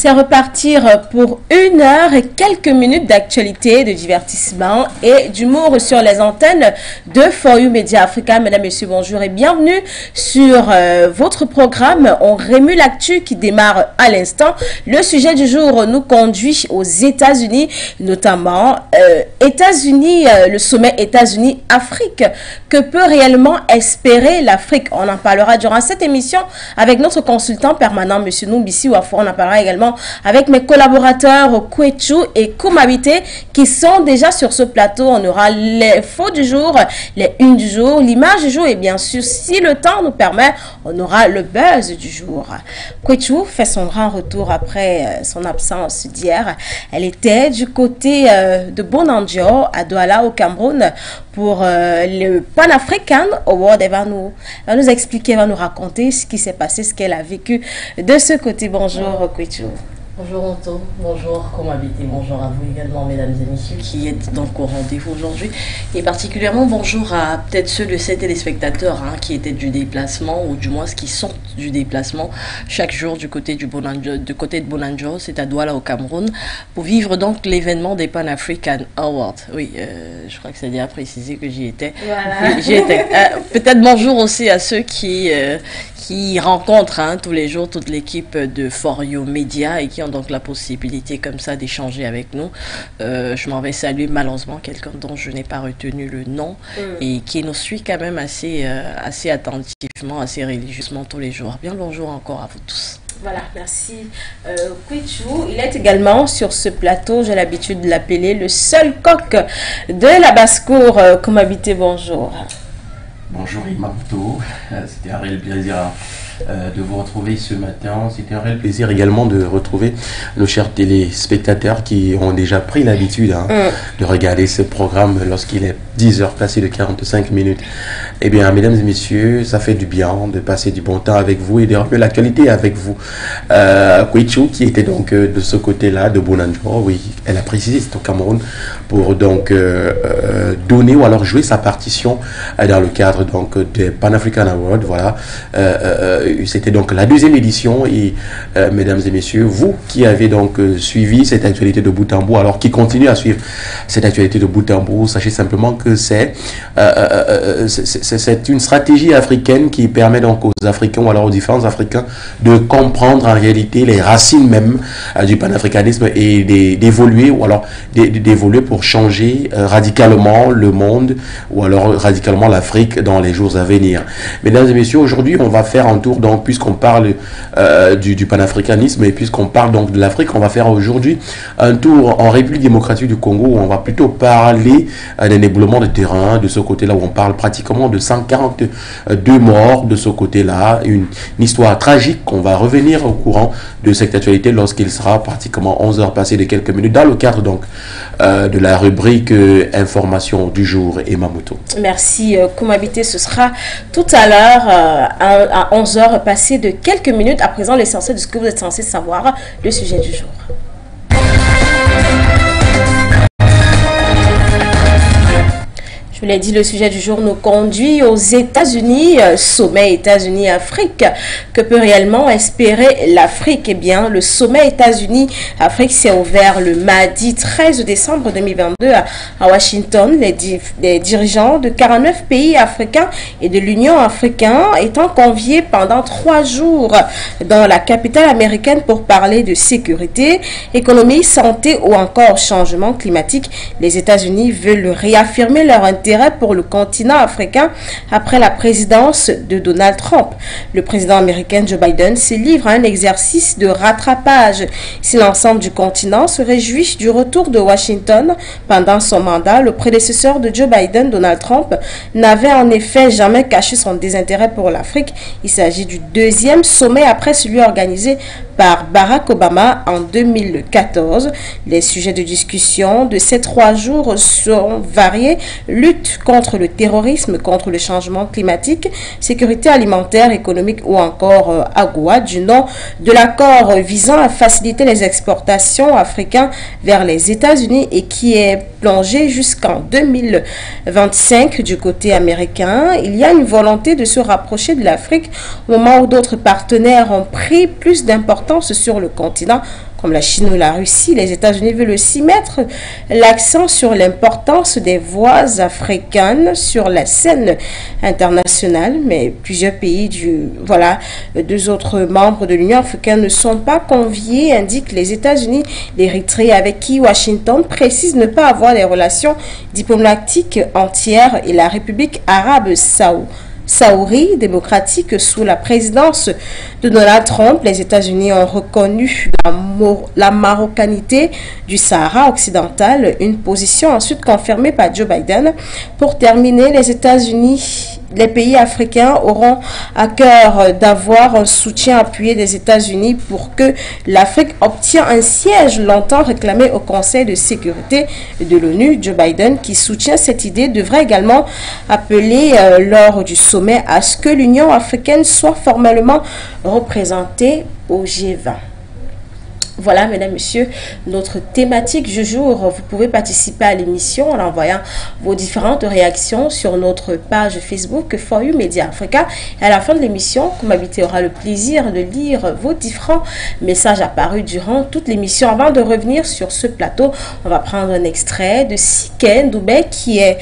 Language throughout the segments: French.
C'est repartir pour 1 heure et quelques minutes d'actualité, de divertissement et d'humour sur les antennes de For You Media Africa. Mesdames, Messieurs, bonjour et bienvenue sur votre programme. On remue l'actu qui démarre à l'instant. Le sujet du jour nous conduit aux États-Unis, notamment le sommet États-Unis-Afrique. Que peut réellement espérer l'Afrique? On en parlera durant cette émission avec notre consultant permanent, M. Numbisi Wafo. On en parlera également avec mes collaborateurs Kwechu et Kumabite qui sont déjà sur ce plateau. On aura les faux du jour, les unes du jour, l'image du jour et bien sûr, si le temps nous permet, on aura le buzz du jour. Kwechu fait son grand retour après son absence d'hier. Elle était du côté de Bonanjo à Douala au Cameroun pour le Pan-African Award. Elle va nous expliquer, elle va nous raconter ce qui s'est passé, ce qu'elle a vécu de ce côté. Bonjour Kwechu. Bonjour Anto, bonjour Komabite, bonjour à vous également mesdames et messieurs qui êtes donc au rendez-vous aujourd'hui et particulièrement bonjour à peut-être ceux de ces téléspectateurs qui étaient du déplacement ou du moins qui sont du déplacement chaque jour du côté de Bonanjo, c'est à Douala au Cameroun pour vivre donc l'événement des Pan-African Awards. Oui, je crois que c'est déjà précisé que j'y étais. Voilà. J'y étais. Peut-être bonjour aussi à ceux qui rencontrent tous les jours toute l'équipe de For You Media et qui ont donc la possibilité comme ça d'échanger avec nous. Je m'en vais saluer malheureusement quelqu'un dont je n'ai pas retenu le nom et qui nous suit quand même assez attentivement, assez religieusement tous les jours. Bien bonjour encore à vous tous. Voilà, merci. Kwechu, il est également sur ce plateau, j'ai l'habitude de l'appeler le seul coq de la basse-cour. Komabite, bonjour. Bonjour Imabuto, c'était un réel plaisir de vous retrouver ce matin. C'était un réel plaisir également de retrouver nos chers téléspectateurs qui ont déjà pris l'habitude de regarder ce programme lorsqu'il est 10 heures passées de 45 minutes. Eh bien, mesdames et messieurs, ça fait du bien de passer du bon temps avec vous et de remettre l'actualité avec vous. Kwechu, qui était donc de ce côté-là, de Bonanjo, oui, elle a précisé, c'est au Cameroun, pour donc donner ou alors jouer sa partition dans le cadre donc des Pan-African Awards. Voilà. C'était donc la 2e édition et mesdames et messieurs, vous qui avez donc suivi cette actualité de bout en bout, alors qui continue à suivre cette actualité de bout en bout, sachez simplement que c'est une stratégie africaine qui permet donc aux Africains ou alors aux différents Africains de comprendre en réalité les racines même du panafricanisme et d'évoluer ou alors d'évoluer pour changer radicalement le monde ou alors radicalement l'Afrique dans les jours à venir. Mesdames et messieurs, aujourd'hui on va faire un tour, donc puisqu'on parle du panafricanisme et puisqu'on parle donc de l'Afrique, on va faire aujourd'hui un tour en République démocratique du Congo où on va plutôt parler d'un éboulement de terrain de ce côté-là où on parle pratiquement de 142 morts de ce côté-là, une histoire tragique. On va revenir au courant de cette actualité lorsqu'il sera pratiquement 11 heures passées de quelques minutes dans le cadre donc de la rubrique information du jour et Mamoto. Merci Kumabite, ce sera tout à l'heure à 11 heures passées de quelques minutes. À présent, l'essentiel de ce que vous êtes censé savoir, le sujet du jour. Je l'ai dit, le sujet du jour nous conduit aux États-Unis, sommet États-Unis-Afrique. Que peut réellement espérer l'Afrique? Eh bien, le sommet États-Unis-Afrique s'est ouvert le mardi 13 décembre 2022 à Washington. Les dirigeants de 49 pays africains et de l'Union africaine étant conviés pendant 3 jours dans la capitale américaine pour parler de sécurité, économie, santé ou encore changement climatique. Les États-Unis veulent réaffirmer leur intérêt pour le continent africain après la présidence de Donald Trump. Le président américain Joe Biden se livre à un exercice de rattrapage. Si l'ensemble du continent se réjouit du retour de Washington pendant son mandat, le prédécesseur de Joe Biden, Donald Trump, n'avait en effet jamais caché son désintérêt pour l'Afrique. Il s'agit du 2e sommet après celui organisé par Barack Obama en 2014. Les sujets de discussion de ces 3 jours sont variés: lutte contre le terrorisme, contre le changement climatique, sécurité alimentaire, économique ou encore AGOA, du nom de l'accord visant à faciliter les exportations africaines vers les États-Unis et qui est plongé jusqu'en 2025 du côté américain. Il y a une volonté de se rapprocher de l'Afrique au moment où d'autres partenaires ont pris plus d'importance sur le continent, comme la Chine ou la Russie. Les États-Unis veulent aussi mettre l'accent sur l'importance des voix africaines sur la scène internationale, mais plusieurs pays deux autres membres de l'Union africaine ne sont pas conviés, indiquent les États-Unis. L'Érythrée, avec qui Washington précise ne pas avoir des relations diplomatiques entières, et la République arabe Saouri démocratique sous la présidence de Donald Trump. Les États-Unis ont reconnu la marocanité du Sahara occidental, une position ensuite confirmée par Joe Biden. Pour terminer, les pays africains auront à cœur d'avoir un soutien appuyé des États-Unis pour que l'Afrique obtienne un siège longtemps réclamé au Conseil de sécurité de l'ONU. Joe Biden, qui soutient cette idée, devrait également appeler lors du sommet à ce que l'Union africaine soit formellement représentée au G20. Voilà, mesdames, messieurs, notre thématique du jour. Vous pouvez participer à l'émission en envoyant vos différentes réactions sur notre page Facebook For You Media Africa. Et à la fin de l'émission, Kumabité aura le plaisir de lire vos différents messages apparus durant toute l'émission. Avant de revenir sur ce plateau, on va prendre un extrait de Siken Doubet, qui est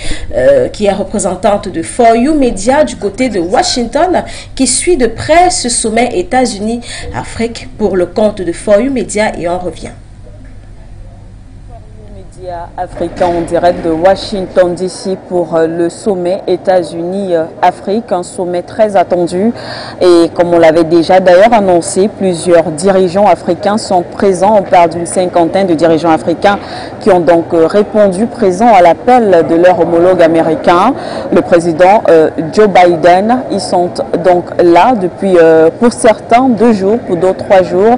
représentante de For You Media du côté de Washington, qui suit de près ce sommet États-Unis-Afrique pour le compte de For You Media. Et on revient. Africain en direct de Washington DC pour le sommet États-Unis-Afrique, un sommet très attendu, et comme on l'avait déjà d'ailleurs annoncé, plusieurs dirigeants africains sont présents. On parle d'une cinquantaine de dirigeants africains qui ont donc répondu présents à l'appel de leur homologue américain, le président Joe Biden. Ils sont donc là depuis, pour certains, 2 jours, pour d'autres 3 jours.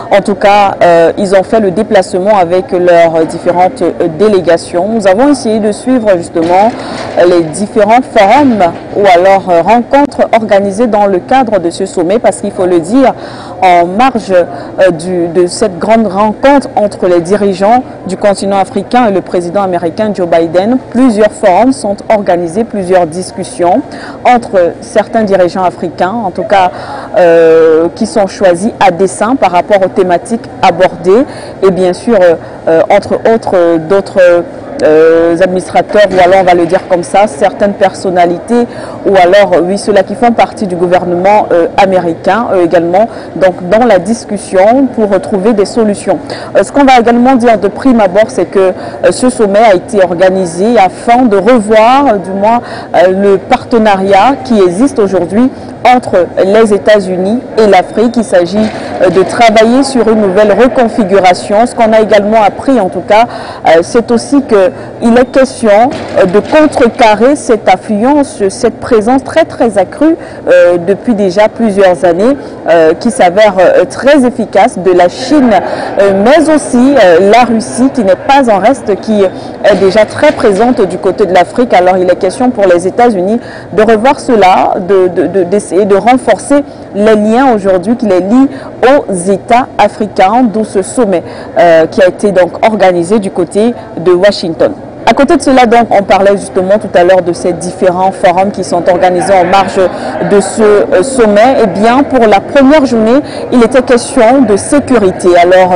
En tout cas, ils ont fait le déplacement avec leurs différentes délégations. Nous avons essayé de suivre justement les différents forums ou alors rencontres organisées dans le cadre de ce sommet, parce qu'il faut le dire, en marge de cette grande rencontre entre les dirigeants du continent africain et le président américain Joe Biden, plusieurs forums sont organisés, plusieurs discussions entre certains dirigeants africains, en tout cas qui sont choisis à dessein par rapport aux thématiques abordées, et bien sûr entre autres d'autres administrateurs, ou alors on va le dire comme ça, certaines personnalités, ou alors oui, ceux-là qui font partie du gouvernement américain également, donc dans la discussion pour trouver des solutions. Ce qu'on va également dire de prime abord, c'est que ce sommet a été organisé afin de revoir du moins le partenariat qui existe aujourd'hui entre les États-Unis et l'Afrique. Il s'agit de travailler sur une nouvelle reconfiguration. Ce qu'on a également appris, en tout cas, c'est aussi qu'il est question de contrecarrer cette affluence, cette présence très très accrue depuis déjà plusieurs années, qui s'avère très efficace, de la Chine, mais aussi la Russie, qui n'est pas en reste, qui est déjà très présente du côté de l'Afrique. Alors il est question pour les États-Unis de revoir cela, d'essayer de renforcer les liens aujourd'hui qui les lient aux États africains, d'où ce sommet qui a été donc organisé du côté de Washington. À côté de cela, donc, on parlait justement tout à l'heure de ces différents forums qui sont organisés en marge de ce sommet. Eh bien, pour la première journée, il était question de sécurité. Alors,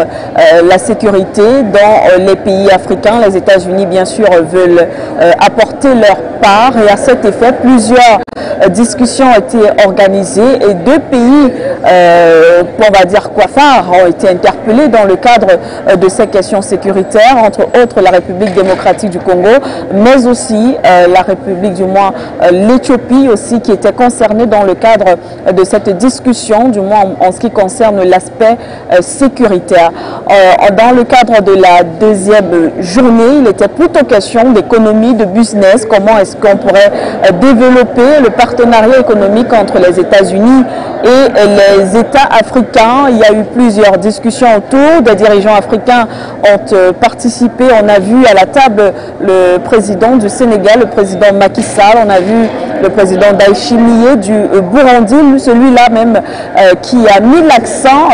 la sécurité dans les pays africains, les États-Unis, bien sûr, veulent apporter leur part, et à cet effet, plusieurs discussions ont été organisées et 2 pays, on va dire phares, ont été interpellés dans le cadre de ces questions sécuritaires, entre autres la République démocratique du Congo, mais aussi la République, du moins l'Éthiopie aussi, qui était concernée dans le cadre de cette discussion, du moins en ce qui concerne l'aspect sécuritaire. Dans le cadre de la deuxième journée, il était plutôt question d'économie, de business, comment est-ce qu'on pourrait développer le partenariat économique entre les États-Unis et les États africains. Il y a eu plusieurs discussions autour, des dirigeants africains ont participé. On a vu à la table le président du Sénégal, le président Macky Sall, on a vu le président Ndayishimiye du Burundi, celui-là même qui a mis l'accent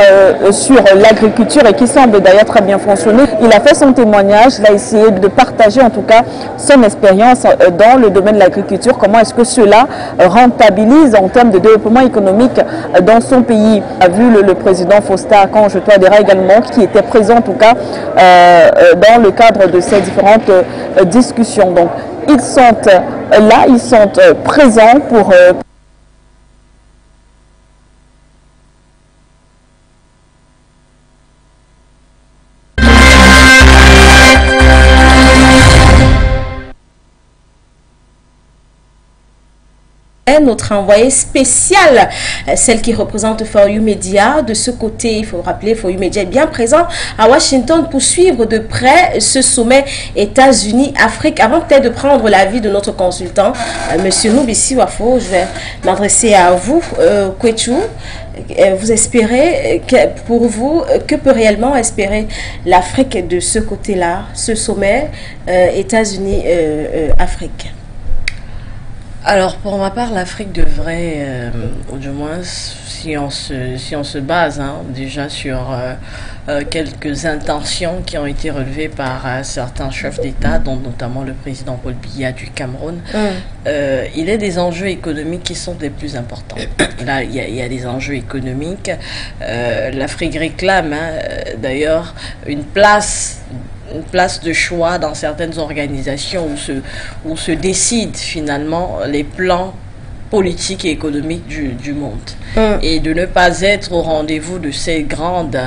sur l'agriculture et qui semble d'ailleurs très bien fonctionner. Il a fait son témoignage, il a essayé de partager en tout cas son expérience dans le domaine de l'agriculture. Comment est-ce que cela rentabilise en termes de développement économique dans son pays. A vu le président Faustin Archange-Touadéra également, qui était présent en tout cas dans le cadre de ces différentes discussions. Donc ils sont là, ils sont présents pour notre envoyée spéciale, celle qui représente For You Media. De ce côté, il faut rappeler, For You Media est bien présent à Washington pour suivre de près ce sommet États-Unis-Afrique. Avant peut-être de prendre l'avis de notre consultant, Monsieur Noubissi Wafo, je vais m'adresser à vous, Kwechu. Vous espérez, pour vous, que peut réellement espérer l'Afrique de ce côté-là, ce sommet États-Unis-Afrique? Alors, pour ma part, l'Afrique devrait, ou du moins, si on se base déjà sur quelques intentions qui ont été relevées par certains chefs d'État, dont notamment le président Paul Biya du Cameroun, il y a des enjeux économiques qui sont les plus importants. Là, il y a des enjeux économiques. L'Afrique réclame d'ailleurs une place de choix dans certaines organisations où se décident finalement les plans politiques et économiques du monde. Et de ne pas être au rendez-vous de ces grandes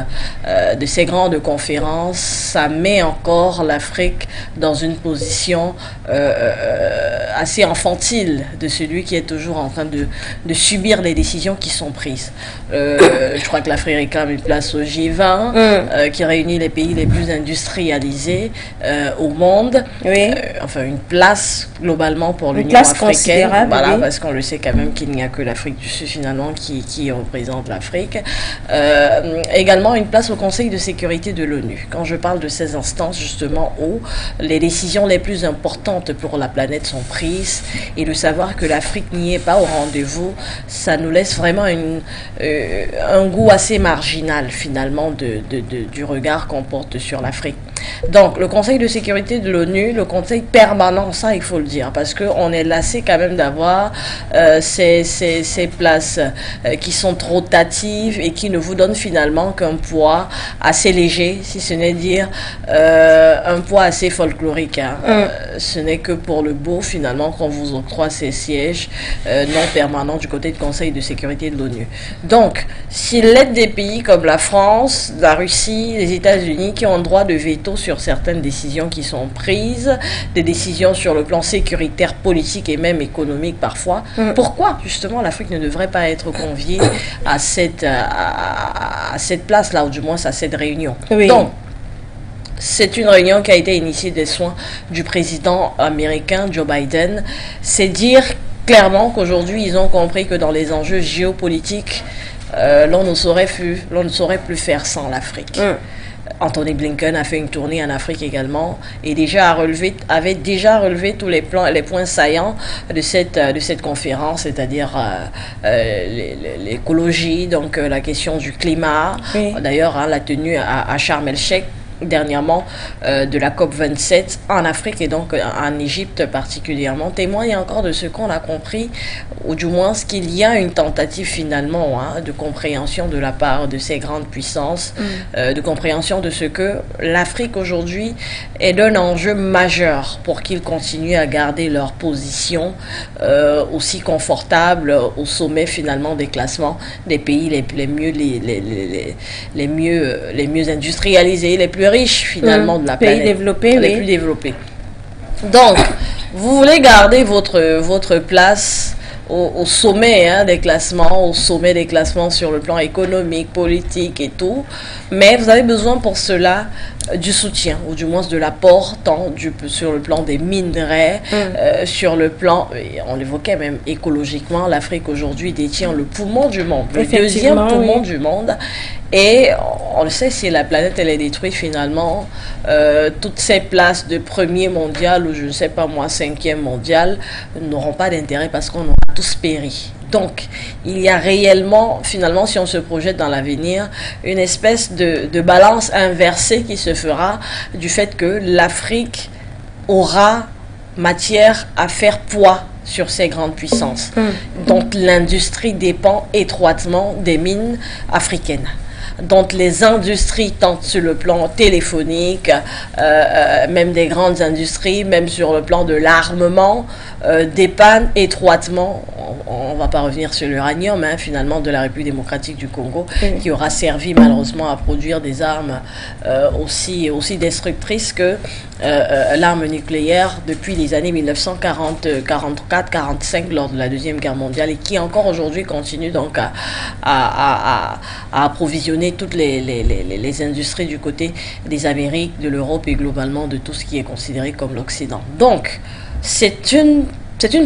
conférences, ça met encore l'Afrique dans une position assez infantile de celui qui est toujours en train de subir les décisions qui sont prises. Je crois que l'Afrique réclame une place au G20 qui réunit les pays les plus industrialisés au monde. Oui. Enfin, une place globalement pour l'Union africaine. Voilà, oui. Parce qu'on le sait quand même qu'il n'y a que l'Afrique du Sud finalement qui représente l'Afrique. Également une place au Conseil de sécurité de l'ONU. Quand je parle de ces instances justement où les décisions les plus importantes pour la planète sont prises, et de savoir que l'Afrique n'y est pas au rendez-vous, ça nous laisse vraiment un goût assez marginal finalement du regard qu'on porte sur l'Afrique. Donc le Conseil de sécurité de l'ONU, le Conseil permanent, ça il faut le dire, parce qu'on est lassé quand même d'avoir ces places qui sont rotatives et qui ne vous donnent finalement qu'un poids assez léger, si ce n'est dire un poids assez folklorique. Ce n'est que pour le beau finalement qu'on vous octroie ces sièges non permanents du côté du Conseil de sécurité de l'ONU. Donc, s'il aide des pays comme la France, la Russie, les États-Unis qui ont le droit de veto sur certaines décisions qui sont prises, des décisions sur le plan sécuritaire, politique et même économique parfois, pourquoi justement l'Afrique ne devrait pas être conviée à cette place-là, ou du moins à cette réunion? Oui. Donc, c'est une réunion qui a été initiée des soins du président américain Joe Biden. C'est dire clairement qu'aujourd'hui, ils ont compris que dans les enjeux géopolitiques, l'on ne saurait plus faire sans l'Afrique. Anthony Blinken a fait une tournée en Afrique également et avait déjà relevé tous les points saillants de cette conférence, c'est-à-dire l'écologie, donc la question du climat. Oui. D'ailleurs, la tenue à Sharm el-Sheikh dernièrement de la COP27 en Afrique et donc en Égypte particulièrement, témoigne encore de ce qu'on a compris, ou du moins ce qu'il y a une tentative finalement de compréhension de la part de ces grandes puissances, de compréhension de ce que l'Afrique aujourd'hui est d'un enjeu majeur pour qu'ils continuent à garder leur position aussi confortable au sommet finalement des classements des pays les mieux industrialisés, les plus riches finalement de la planète, développés, les plus développés. Donc, vous voulez garder votre place au sommet des classements, au sommet des classements sur le plan économique, politique et tout. Mais vous avez besoin pour cela du soutien, ou du moins de l'apport, tant sur le plan des minerais, sur le plan, on l'évoquait même écologiquement, l'Afrique aujourd'hui détient le poumon du monde, le deuxième poumon du monde. Et on le sait, si la planète elle est détruite finalement, toutes ces places de premier mondial ou je ne sais pas moi, 5e mondial n'auront pas d'intérêt parce qu'on aura tous péri. Donc, il y a réellement, finalement, si on se projette dans l'avenir, une espèce de balance inversée qui se fera du fait que l'Afrique aura matière à faire poids sur ces grandes puissances. Donc, l'industrie dépend étroitement des mines africaines. Donc les industries, tant sur le plan téléphonique, même des grandes industries, même sur le plan de l'armement, dépendent étroitement, on ne va pas revenir sur l'uranium, finalement, de la République démocratique du Congo, qui aura servi malheureusement à produire des armes aussi destructrices que l'arme nucléaire depuis les années 1944-45 lors de la Deuxième Guerre mondiale et qui encore aujourd'hui continue donc à approvisionner toutes les industries du côté des Amériques, de l'Europe et globalement de tout ce qui est considéré comme l'Occident. Donc, c'est une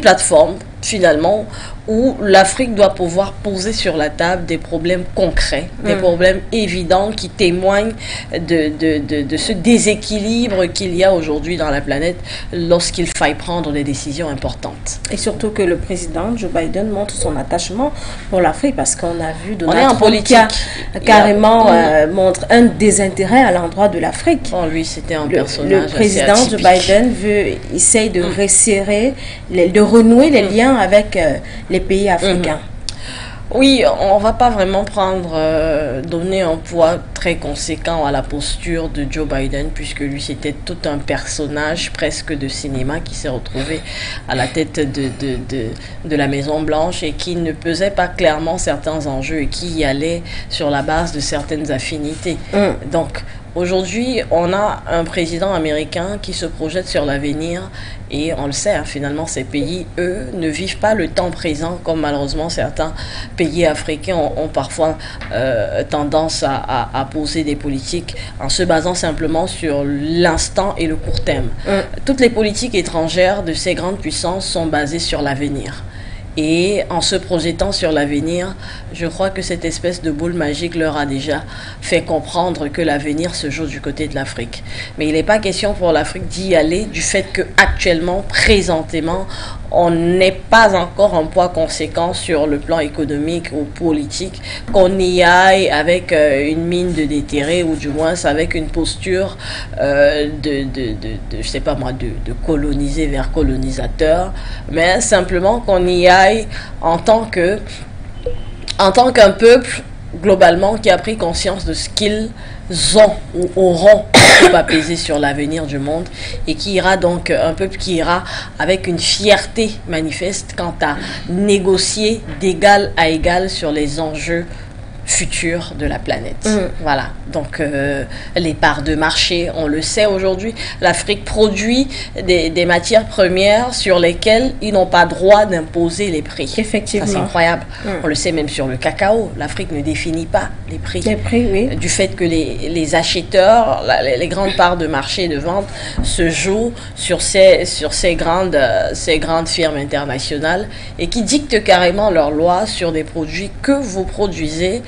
plateforme, finalement, où l'Afrique doit pouvoir poser sur la table des problèmes concrets, des problèmes évidents qui témoignent de ce déséquilibre qu'il y a aujourd'hui dans la planète lorsqu'il faille prendre des décisions importantes. Et surtout que le président Joe Biden montre son attachement pour l'Afrique parce qu'on a vu Donald Trump qui carrément montre un désintérêt à l'endroit de l'Afrique. Oh, lui, c'était un personnage Le président assez Joe Biden essaye de resserrer, de renouer les liens avec les pays africains. Oui, on va pas vraiment donner un poids très conséquent à la posture de Joe Biden, puisque lui, c'était tout un personnage presque de cinéma qui s'est retrouvé à la tête de la Maison-Blanche et qui ne pesait pas clairement certains enjeux et qui y allait sur la base de certaines affinités. Donc, aujourd'hui, on a un président américain qui se projette sur l'avenir et on le sait, finalement, ces pays, eux, ne vivent pas le temps présent comme malheureusement certains pays africains ont parfois tendance à poser des politiques en se basant simplement sur l'instant et le court terme. Toutes les politiques étrangères de ces grandes puissances sont basées sur l'avenir. Et en se projetant sur l'avenir, je crois que cette espèce de boule magique leur a déjà fait comprendre que l'avenir se joue du côté de l'Afrique. Mais il n'est pas question pour l'Afrique d'y aller du fait qu'actuellement, présentement, on n'est pas encore un poids conséquent sur le plan économique ou politique, qu'on y aille avec une mine de déterré ou du moins avec une posture je sais pas moi, de coloniser vers colonisateur, mais simplement qu'on y aille en tant qu'un peuple globalement qui a pris conscience de ce qu'ils ont ou auront à peser sur l'avenir du monde et qui ira donc, un peuple qui ira avec une fierté manifeste quant à négocier d'égal à égal sur les enjeux futurs de la planète. Voilà, donc les parts de marché, on le sait aujourd'hui, l'Afrique produit des matières premières sur lesquelles ils n'ont pas droit d'imposer les prix. Effectivement. Ça, c'est incroyable. On le sait même sur le cacao, l'Afrique ne définit pas les prix. Les prix, oui. Du fait que les acheteurs, les grandes parts de marché et de vente se jouent sur ces grandes firmes internationales et qui dictent carrément leurs lois sur des produits que vous produisez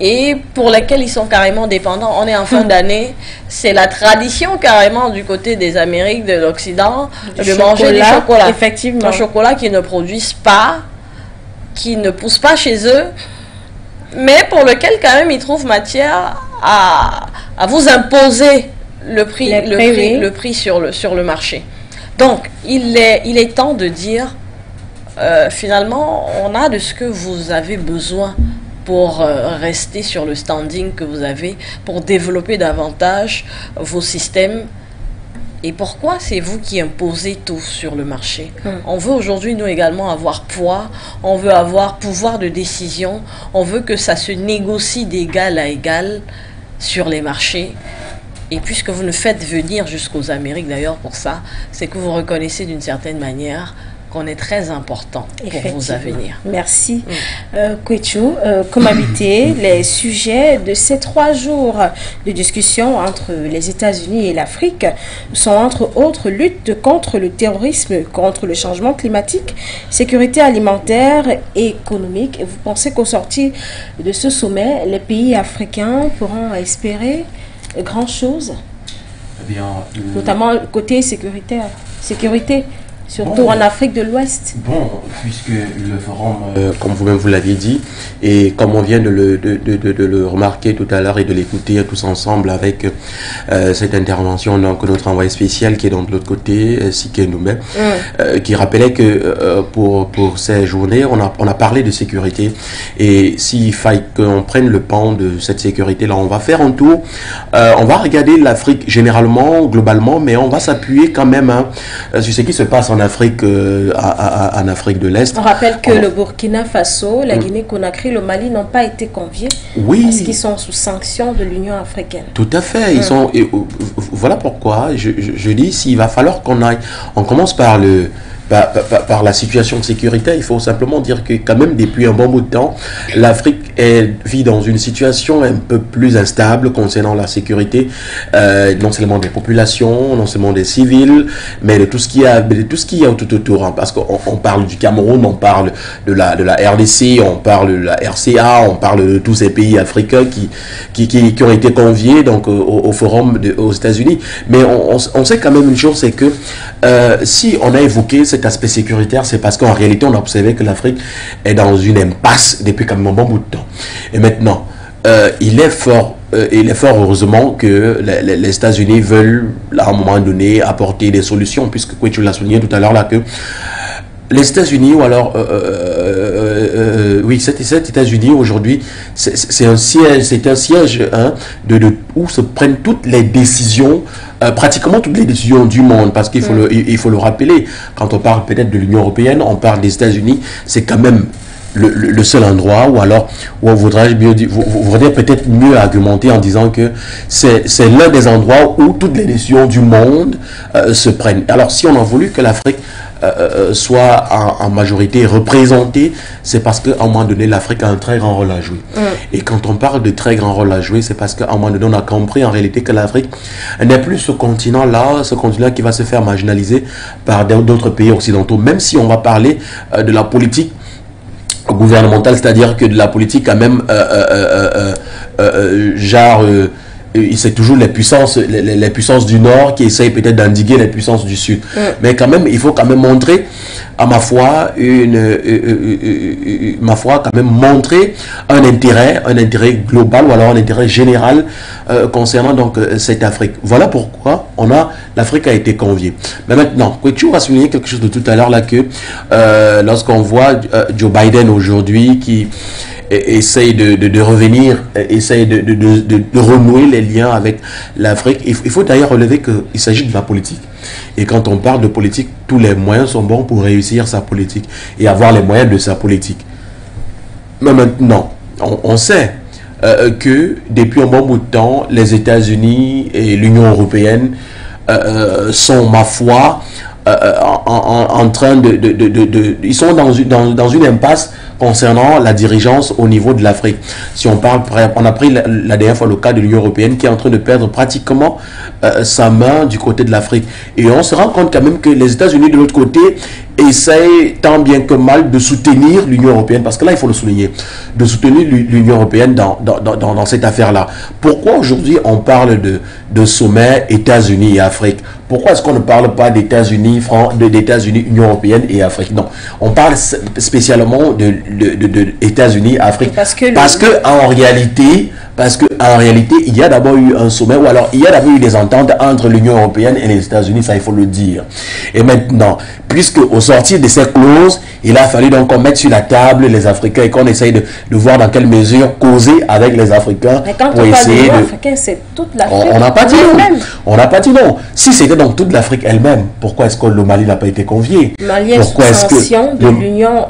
et pour lesquels ils sont carrément dépendants. On est en fin d'année, c'est la tradition carrément du côté des Amériques, de l'Occident, de manger du chocolat. Effectivement. Un chocolat qu'ils ne produisent pas, qui ne pousse pas chez eux, mais pour lequel quand même ils trouvent matière à vous imposer le prix sur le marché. Donc, il est temps de dire, finalement, on a de ce que vous avez besoin pour rester sur le standing que vous avez, pour développer davantage vos systèmes. Et pourquoi c'est vous qui imposez tout sur le marché? On veut aujourd'hui, nous également, avoir poids, on veut avoir pouvoir de décision, on veut que ça se négocie d'égal à égal sur les marchés. Et puisque vous nous faites venir jusqu'aux Amériques d'ailleurs pour ça, c'est que vous reconnaissez d'une certaine manière qu'on est très important pour vos avenirs. Merci. Kwechu, comme habité, les sujets de ces 3 jours de discussion entre les États-Unis et l'Afrique sont entre autres lutte contre le terrorisme, contre le changement climatique, sécurité alimentaire et économique. Et vous pensez qu'au sortir de ce sommet, les pays africains pourront espérer grand chose, notamment côté sécurité, surtout en Afrique de l'Ouest? Bon, puisque le forum, comme vous-même vous l'aviez dit, et comme on vient de le remarquer tout à l'heure et de l'écouter tous ensemble avec cette intervention, donc notre envoyé spécial qui est de l'autre côté, Siké Noumé, qui rappelait que pour ces journées, on a parlé de sécurité, et s'il faille qu'on prenne le pan de cette sécurité-là, on va faire un tour, on va regarder l'Afrique généralement, globalement, mais on va s'appuyer quand même sur ce qui se passe en Afrique, en Afrique de l'Est. On rappelle que le Burkina Faso, la Guinée-Conakry, le Mali n'ont pas été conviés parce qu'ils sont sous sanction de l'Union africaine. Tout à fait. Ils sont, et voilà pourquoi je dis, s'il va falloir on commence par par la situation de sécurité. Il faut simplement dire que quand même depuis un bon bout de temps, l'Afrique vit dans une situation un peu plus instable concernant la sécurité, non seulement des populations, non seulement des civils, mais de tout ce qu'il y a, tout autour. Hein, parce qu'on parle du Cameroun, on parle de la RDC, on parle de la RCA, on parle de tous ces pays africains qui ont été conviés donc au forum aux États-Unis. Mais on sait quand même une chose, c'est que si on a évoqué cet aspect sécuritaire, c'est parce qu'en réalité, on a observé que l'Afrique est dans une impasse depuis quand même un bon bout de temps. Et maintenant, il est fort heureusement que les États-Unis veulent, à un moment donné, apporter des solutions, puisque tu l'as souligné tout à l'heure là, que les États-Unis, ou alors, oui, cet États-Unis aujourd'hui, c'est un siège hein, où se prennent toutes les décisions, pratiquement toutes les décisions du monde, parce qu'il faut, il faut le rappeler, quand on parle peut-être de l'Union européenne, on parle des États-Unis, c'est quand même le seul endroit, ou alors où on voudrait peut-être mieux argumenter en disant que c'est l'un des endroits où toutes les décisions du monde se prennent. Alors si on a voulu que l'Afrique soit en majorité représentée, c'est parce qu'à un moment donné l'Afrique a un très grand rôle à jouer. Et quand on parle de très grand rôle à jouer, c'est parce qu'à un moment donné on a compris en réalité que l'Afrique n'est plus ce continent-là qui va se faire marginaliser par d'autres pays occidentaux, même si on va parler de la politique gouvernementale, c'est-à-dire que de la politique quand même c'est toujours les puissances du Nord qui essayent peut-être d'endiguer les puissances du Sud. Mais quand même, il faut quand même montrer, à ma foi, quand même montrer un intérêt global ou alors un intérêt général concernant donc cette Afrique. Voilà pourquoi l'Afrique a été conviée. Mais maintenant, tu vas souligner quelque chose de tout à l'heure là que lorsqu'on voit Joe Biden aujourd'hui qui essaye de revenir, essaye de renouer les liens avec l'Afrique. Il faut d'ailleurs relever qu'il s'agit de la politique. Et quand on parle de politique, tous les moyens sont bons pour réussir sa politique et avoir les moyens de sa politique. Mais maintenant, on sait que depuis un bon bout de temps, les États-Unis et l'Union européenne sont, ma foi, en train ils sont dans une impasse concernant la dirigeance au niveau de l'Afrique. Si on parle, on a pris la dernière fois le cas de l'Union européenne qui est en train de perdre pratiquement sa main du côté de l'Afrique. Et on se rend compte quand même que les États-Unis de l'autre côté essayent tant bien que mal de soutenir l'Union européenne, parce que là il faut le souligner, de soutenir l'Union européenne dans cette affaire-là. Pourquoi aujourd'hui on parle de sommet États-Unis et Afrique? Pourquoi est-ce qu'on ne parle pas d'États-Unis, Union européenne et Afrique? Non, on parle spécialement de États-Unis, Afrique. Parce que en réalité, il y a d'abord eu un sommet, ou alors il y a d'abord eu des ententes entre l'Union européenne et les États-Unis, ça il faut le dire. Et maintenant, puisque au sortir de ces clauses, il a fallu donc qu'on mette sur la table les Africains et qu'on essaye de voir dans quelle mesure causer avec les Africains. Mais quand on parle de l'Union africaine, c'est toute l'Afrique. On n'a pas dit non. On n'a pas dit non. Si c'était donc toute l'Afrique elle-même, pourquoi est-ce que le Mali n'a pas été convié? Mali est sous sanction de l'Union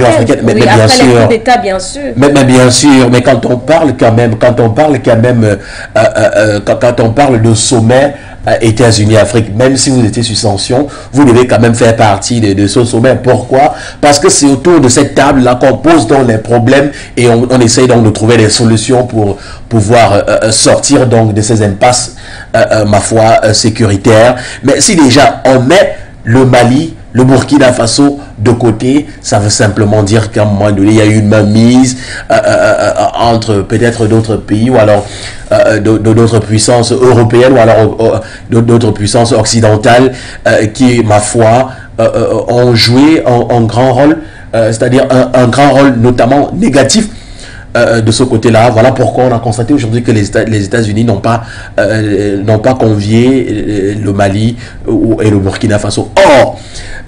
africaine. Mais bien après sûr. les coups d'État, bien sûr. Mais bien sûr, mais quand on parle de sommet États-Unis, Afrique, même si vous étiez sur sanction, vous devez quand même faire partie de ce sommet. Pourquoi? Parce que c'est autour de cette table-là qu'on pose donc les problèmes et on essaye donc de trouver des solutions pour pouvoir sortir donc de ces impasses, ma foi, sécuritaires. Mais si déjà on met le Mali, le Burkina Faso de côté, ça veut simplement dire qu'à un moment donné, il y a eu une mainmise entre peut-être d'autres pays ou alors d'autres puissances européennes ou alors d'autres puissances occidentales qui, ma foi, ont joué un grand rôle, c'est-à-dire un grand rôle notamment négatif de ce côté-là. Voilà pourquoi on a constaté aujourd'hui que les États-Unis n'ont pas convié le Mali et le Burkina Faso. Or,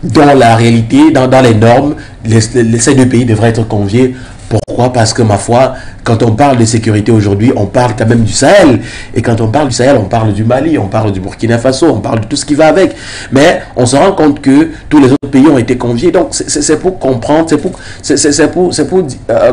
dans la réalité, dans les normes, ces deux pays devraient être conviés. Pourquoi? Parce que, ma foi, quand on parle de sécurité aujourd'hui, on parle quand même du Sahel. Et quand on parle du Sahel, on parle du Mali, on parle du Burkina Faso, on parle de tout ce qui va avec. Mais on se rend compte que tous les autres pays ont été conviés. Donc, c'est pour comprendre, c'est pour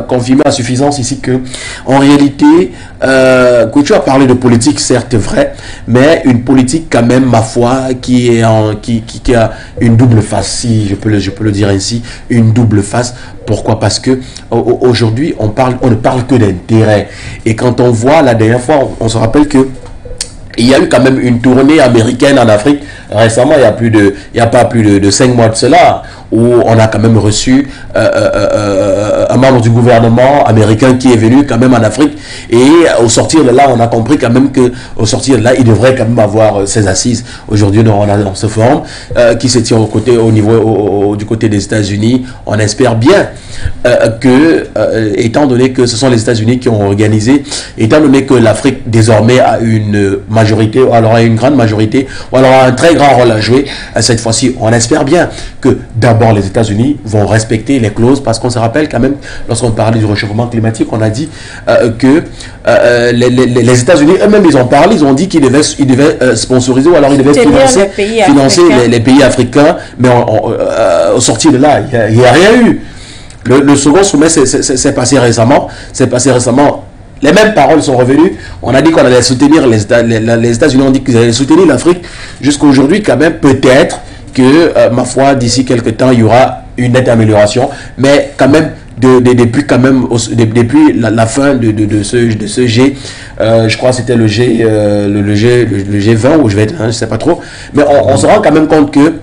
confirmer à suffisance ici que, en réalité, tu as parlé de politique, certes vrai, mais une politique quand même, ma foi, qui a une double face, si je peux le dire ainsi, une double face. Pourquoi? Parce que aujourd'hui, on ne parle que d'intérêt. Et quand on voit, la dernière fois, on se rappelle que il y a eu quand même une tournée américaine en Afrique récemment, il y a pas plus de 5 mois de cela, où on a quand même reçu un membre du gouvernement américain qui est venu quand même en Afrique. Et au sortir de là, on a compris quand même que au sortir de là, il devrait quand même avoir ses assises. Aujourd'hui, on a ce forum qui se tient du côté des États-Unis. On espère bien que, étant donné que ce sont les États-Unis qui ont organisé, étant donné que l'Afrique désormais a une majorité, ou alors a une grande majorité, ou alors a un très grand rôle à jouer, cette fois-ci, on espère bien que d'abord les États-Unis vont respecter les clauses, parce qu'on se rappelle quand même, lorsqu'on parlait du réchauffement climatique, on a dit que les États-Unis eux-mêmes, ils ont parlé, ils ont dit qu'ils devaient sponsoriser, ou alors ils devaient financer les pays africains, mais au sortir de là, il n'y a rien eu. Le second sommet s'est passé récemment. Les mêmes paroles sont revenues. On a dit qu'on allait soutenir les États-Unis ont dit qu'ils allaient soutenir l'Afrique. Jusqu'à aujourd'hui, quand même, peut-être que, ma foi, d'ici quelques temps, il y aura une nette amélioration. Mais quand même, depuis la fin de ce G, je crois que c'était le G20 ou je vais être, je sais pas trop. Mais on se rend quand même compte que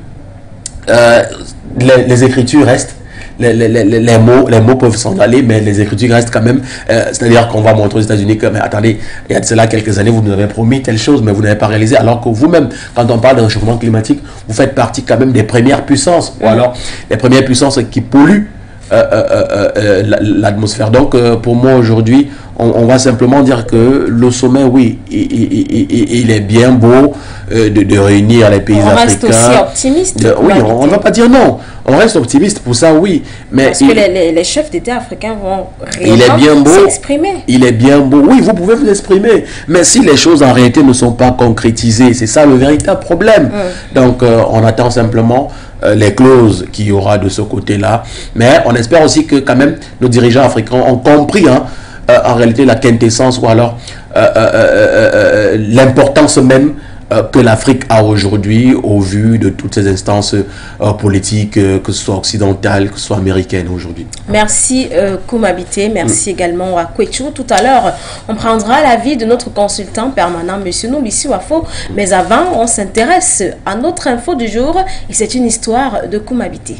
les écritures restent. Les mots peuvent s'en aller, mais les écritures restent quand même. C'est-à-dire qu'on va montrer aux États-Unis que, mais attendez, il y a de cela quelques années, vous nous avez promis telle chose, mais vous n'avez pas réalisé. Alors que vous-même, quand on parle de réchauffement climatique, vous faites partie quand même des premières puissances, ou alors les premières puissances qui polluent l'atmosphère. Donc, pour moi, aujourd'hui, on va simplement dire que le sommet, oui, il est bien beau de réunir les pays africains. On reste aussi optimiste. Oui, on ne va pas dire non. On reste optimiste pour ça, oui. Mais parce que les chefs d'État africains vont réellement s'exprimer. Il est bien beau. Oui, vous pouvez vous exprimer. Mais si les choses en réalité ne sont pas concrétisées, c'est ça le véritable problème. Donc, on attend simplement les clauses qu'il y aura de ce côté-là. Mais on espère aussi que quand même nos dirigeants africains ont compris en réalité la quintessence ou alors l'importance même que l'Afrique a aujourd'hui au vu de toutes ces instances politiques, que ce soit occidentales, que ce soit américaines aujourd'hui. Merci Koumabité, merci également à Kwetchou. Tout à l'heure, on prendra l'avis de notre consultant permanent, M. Noubissi Wafo. Mais avant, on s'intéresse à notre info du jour et c'est une histoire de Koumabité.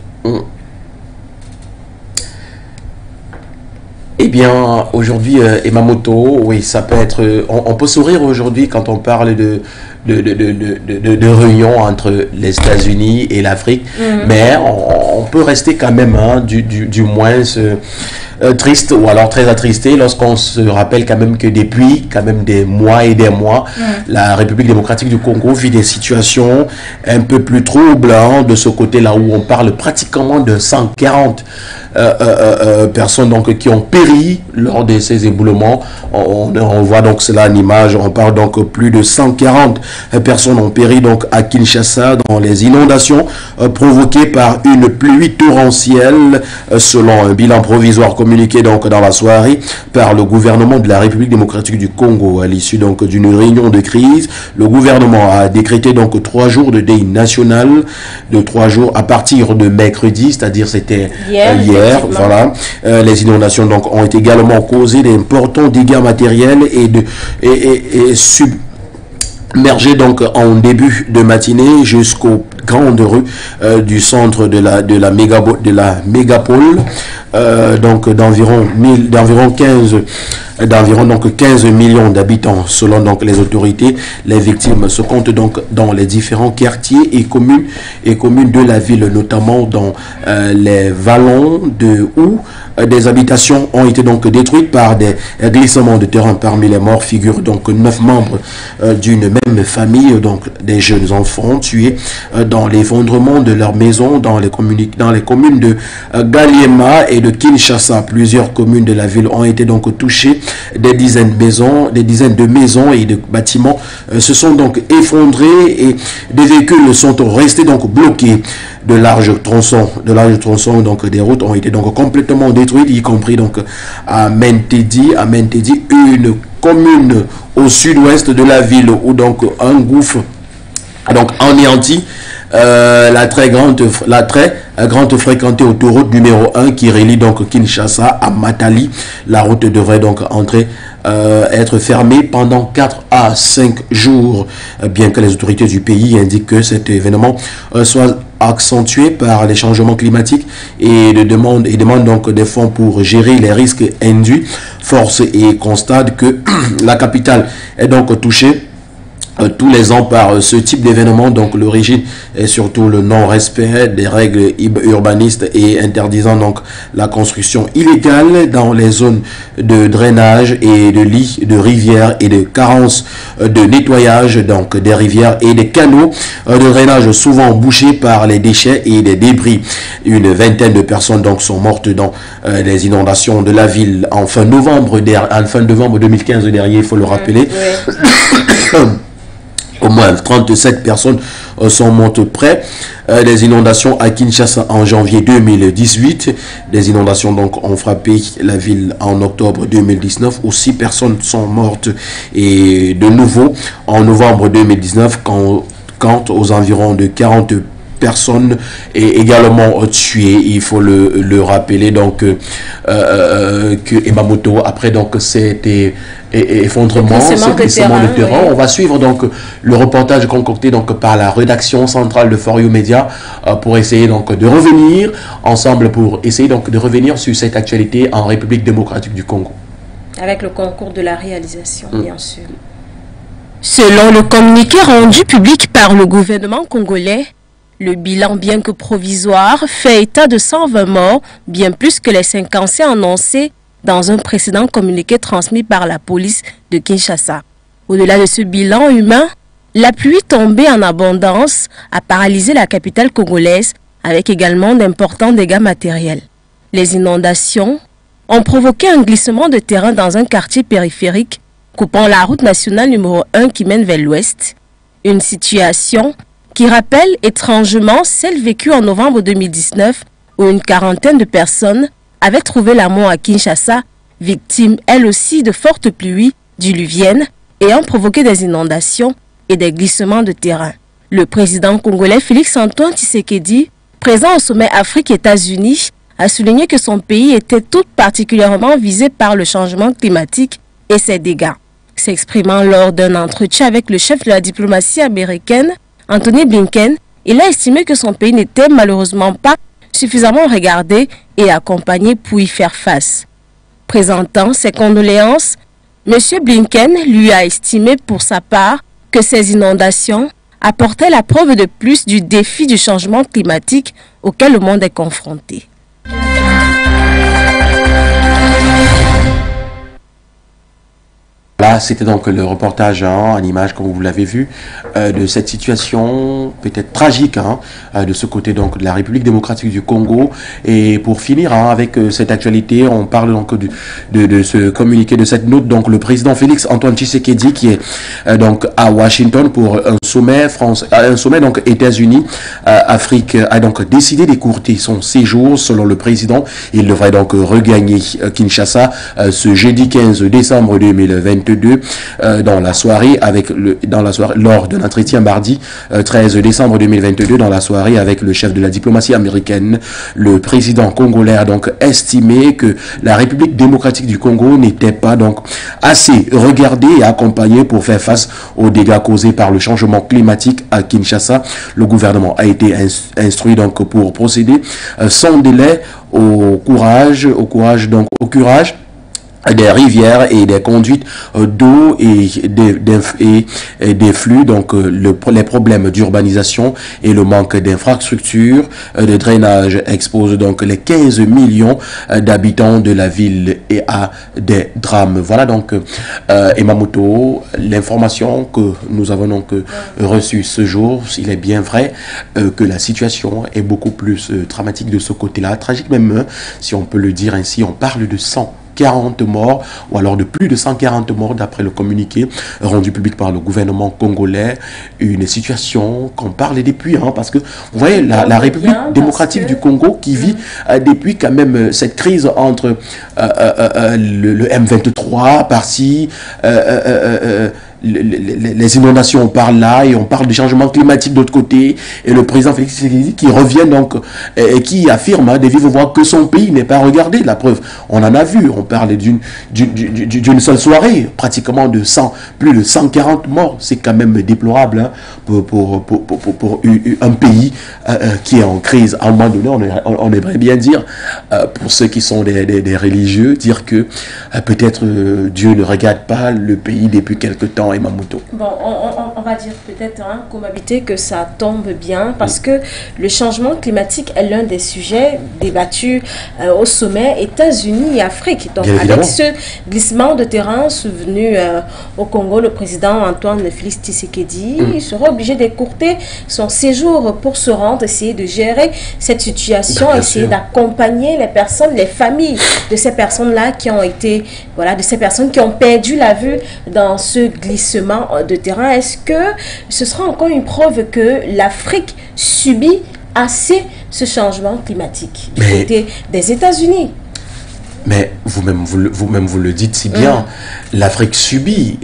Eh bien, aujourd'hui, Emamoto, oui, ça peut être... On peut sourire aujourd'hui quand on parle de réunion entre les États-Unis et l'Afrique, mais on peut rester quand même, du moins triste ou alors très attristé lorsqu'on se rappelle quand même que depuis quand même des mois et des mois, la République démocratique du Congo vit des situations un peu plus troubles de ce côté-là où on parle pratiquement de 140 personnes donc qui ont péri lors de ces éboulements. On voit donc cela en image. On parle donc plus de 140 personnes ont péri donc à Kinshasa dans les inondations provoquées par une pluie torrentielle selon un bilan provisoire commun communiqué donc dans la soirée par le gouvernement de la République démocratique du Congo à l'issue donc d'une réunion de crise. Le gouvernement a décrété donc 3 jours de deuil national, de 3 jours à partir de mercredi, c'est-à-dire c'était hier. Voilà. Les inondations donc ont également causé d'importants dégâts matériels et submergés donc en début de matinée jusqu'aux grandes rues du centre de la mégapole, donc d'environ 15 millions d'habitants selon donc les autorités. Les victimes se comptent donc dans les différents quartiers et communes de la ville, notamment dans les vallons où des habitations ont été donc détruites par des glissements de terrain. Parmi les morts figurent donc 9 membres d'une même famille, donc des jeunes enfants tués dans l'effondrement de leur maison dans les communes de Galiema et de Kinshasa. Plusieurs communes de la ville ont été donc touchées. Des dizaines de maisons et de bâtiments se sont donc effondrés et des véhicules sont restés donc bloqués. De larges tronçons donc des routes ont été donc complètement détruites, y compris donc à Mentedi, une commune au sud-ouest de la ville où donc un gouffre a donc anéanti la très grande fréquentée autoroute numéro 1 qui relie donc Kinshasa à Matali. La route devrait donc être fermée pendant 4 à 5 jours, bien que les autorités du pays indiquent que cet événement soit accentué par les changements climatiques et demandent donc des fonds pour gérer les risques induits. Force et constate que la capitale est donc touchée tous les ans par ce type d'événement. Donc l'origine est surtout le non-respect des règles urbanistes et interdisant donc la construction illégale dans les zones de drainage et de lits de rivières et de carence de nettoyage donc des rivières et des canaux de drainage souvent bouchés par les déchets et les débris. Une vingtaine de personnes donc sont mortes dans les inondations de la ville en fin novembre 2015 dernier, il faut le rappeler. Au moins 37 personnes sont mortes près des inondations à Kinshasa en janvier 2018. Des inondations donc ont frappé la ville en octobre 2019 où 6 personnes sont mortes. Et de nouveau en novembre 2019 quant aux environs de 40 personnes et également tuées. Il faut le rappeler donc que Emamoto, après donc c'était effondrement, glissement de terrain. Oui. On va suivre donc le reportage concocté donc par la rédaction centrale de For You Media pour essayer donc de revenir ensemble sur cette actualité en République démocratique du Congo. Avec le concours de la réalisation, bien sûr. Selon le communiqué rendu public par le gouvernement congolais, le bilan, bien que provisoire, fait état de 120 morts, bien plus que les 5 anciens annoncés dans un précédent communiqué transmis par la police de Kinshasa. Au-delà de ce bilan humain, la pluie tombée en abondance a paralysé la capitale congolaise avec également d'importants dégâts matériels. Les inondations ont provoqué un glissement de terrain dans un quartier périphérique coupant la route nationale numéro 1 qui mène vers l'ouest. Une situation qui rappelle étrangement celle vécue en novembre 2019 où une quarantaine de personnes avaient trouvé la mort à Kinshasa, victimes elles aussi de fortes pluies diluviennes ayant provoqué des inondations et des glissements de terrain. Le président congolais Félix-Antoine Tshisekedi, présent au sommet Afrique-États-Unis, a souligné que son pays était tout particulièrement visé par le changement climatique et ses dégâts. S'exprimant lors d'un entretien avec le chef de la diplomatie américaine, Anthony Blinken, il a estimé que son pays n'était malheureusement pas suffisamment regardé et accompagné pour y faire face. Présentant ses condoléances, M. Blinken lui a estimé pour sa part que ces inondations apportaient la preuve de plus du défi du changement climatique auquel le monde est confronté. Voilà, c'était donc le reportage en image, comme vous l'avez vu, de cette situation peut-être tragique de ce côté donc de la République démocratique du Congo. Et pour finir avec cette actualité, on parle donc de ce communiqué, de cette note. Donc le président Félix Antoine Tshisekedi qui est donc à Washington pour un sommet donc États-Unis Afrique a donc décidé d'écourter son séjour. Selon le président, il devrait donc regagner Kinshasa ce jeudi 15 décembre 2022 dans la soirée lors d'un entretien mardi 13 décembre 2022 dans la soirée avec le chef de la diplomatie américaine. Le président congolais a donc estimé que la République démocratique du Congo n'était pas donc assez regardée et accompagnée pour faire face aux dégâts causés par le changement climatique à Kinshasa. Le gouvernement a été instruit donc pour procéder sans délai au curage des rivières et des conduites d'eau et des flux, donc les problèmes d'urbanisation et le manque d'infrastructures de drainage exposent donc les 15 millions d'habitants de la ville et à des drames. Voilà donc Emamoto, l'information que nous avons donc reçue ce jour. Il est bien vrai que la situation est beaucoup plus dramatique de ce côté-là, tragique même, si on peut le dire ainsi. On parle de 140 morts, ou alors de plus de 140 morts d'après le communiqué rendu public par le gouvernement congolais. Une situation qu'on parle depuis, parce que vous voyez la République démocratique du Congo qui vit depuis quand même cette crise entre le M23 par-ci, les inondations, on parle là, et on parle du changement climatique de l'autre côté, et le président Félix Tshisekedi qui revient donc et qui affirme de vive voix que son pays n'est pas regardé. La preuve, on en a vu, on parle d'une seule soirée, pratiquement de plus de 140 morts. C'est quand même déplorable pour un pays qui est en crise. À un moment donné, on aimerait bien dire, pour ceux qui sont des religieux, dire que peut-être Dieu ne regarde pas le pays depuis quelque temps. Emamoto. Bon, on va dire peut-être, comme habité, que ça tombe bien parce que le changement climatique est l'un des sujets débattus au sommet États-Unis et Afrique. Donc, avec ce glissement de terrain souvenu au Congo, le président Antoine Félix Tshisekedi il sera obligé d'écourter son séjour pour se rendre, essayer de gérer cette situation, essayer d'accompagner les personnes, les familles de ces personnes-là qui ont été, de ces personnes qui ont perdu la vue dans ce glissement de terrain. Est-ce que ce sera encore une preuve que l'Afrique subit assez ce changement climatique du côté des États-Unis? Mais vous-même, vous le dites si bien, l'Afrique subit,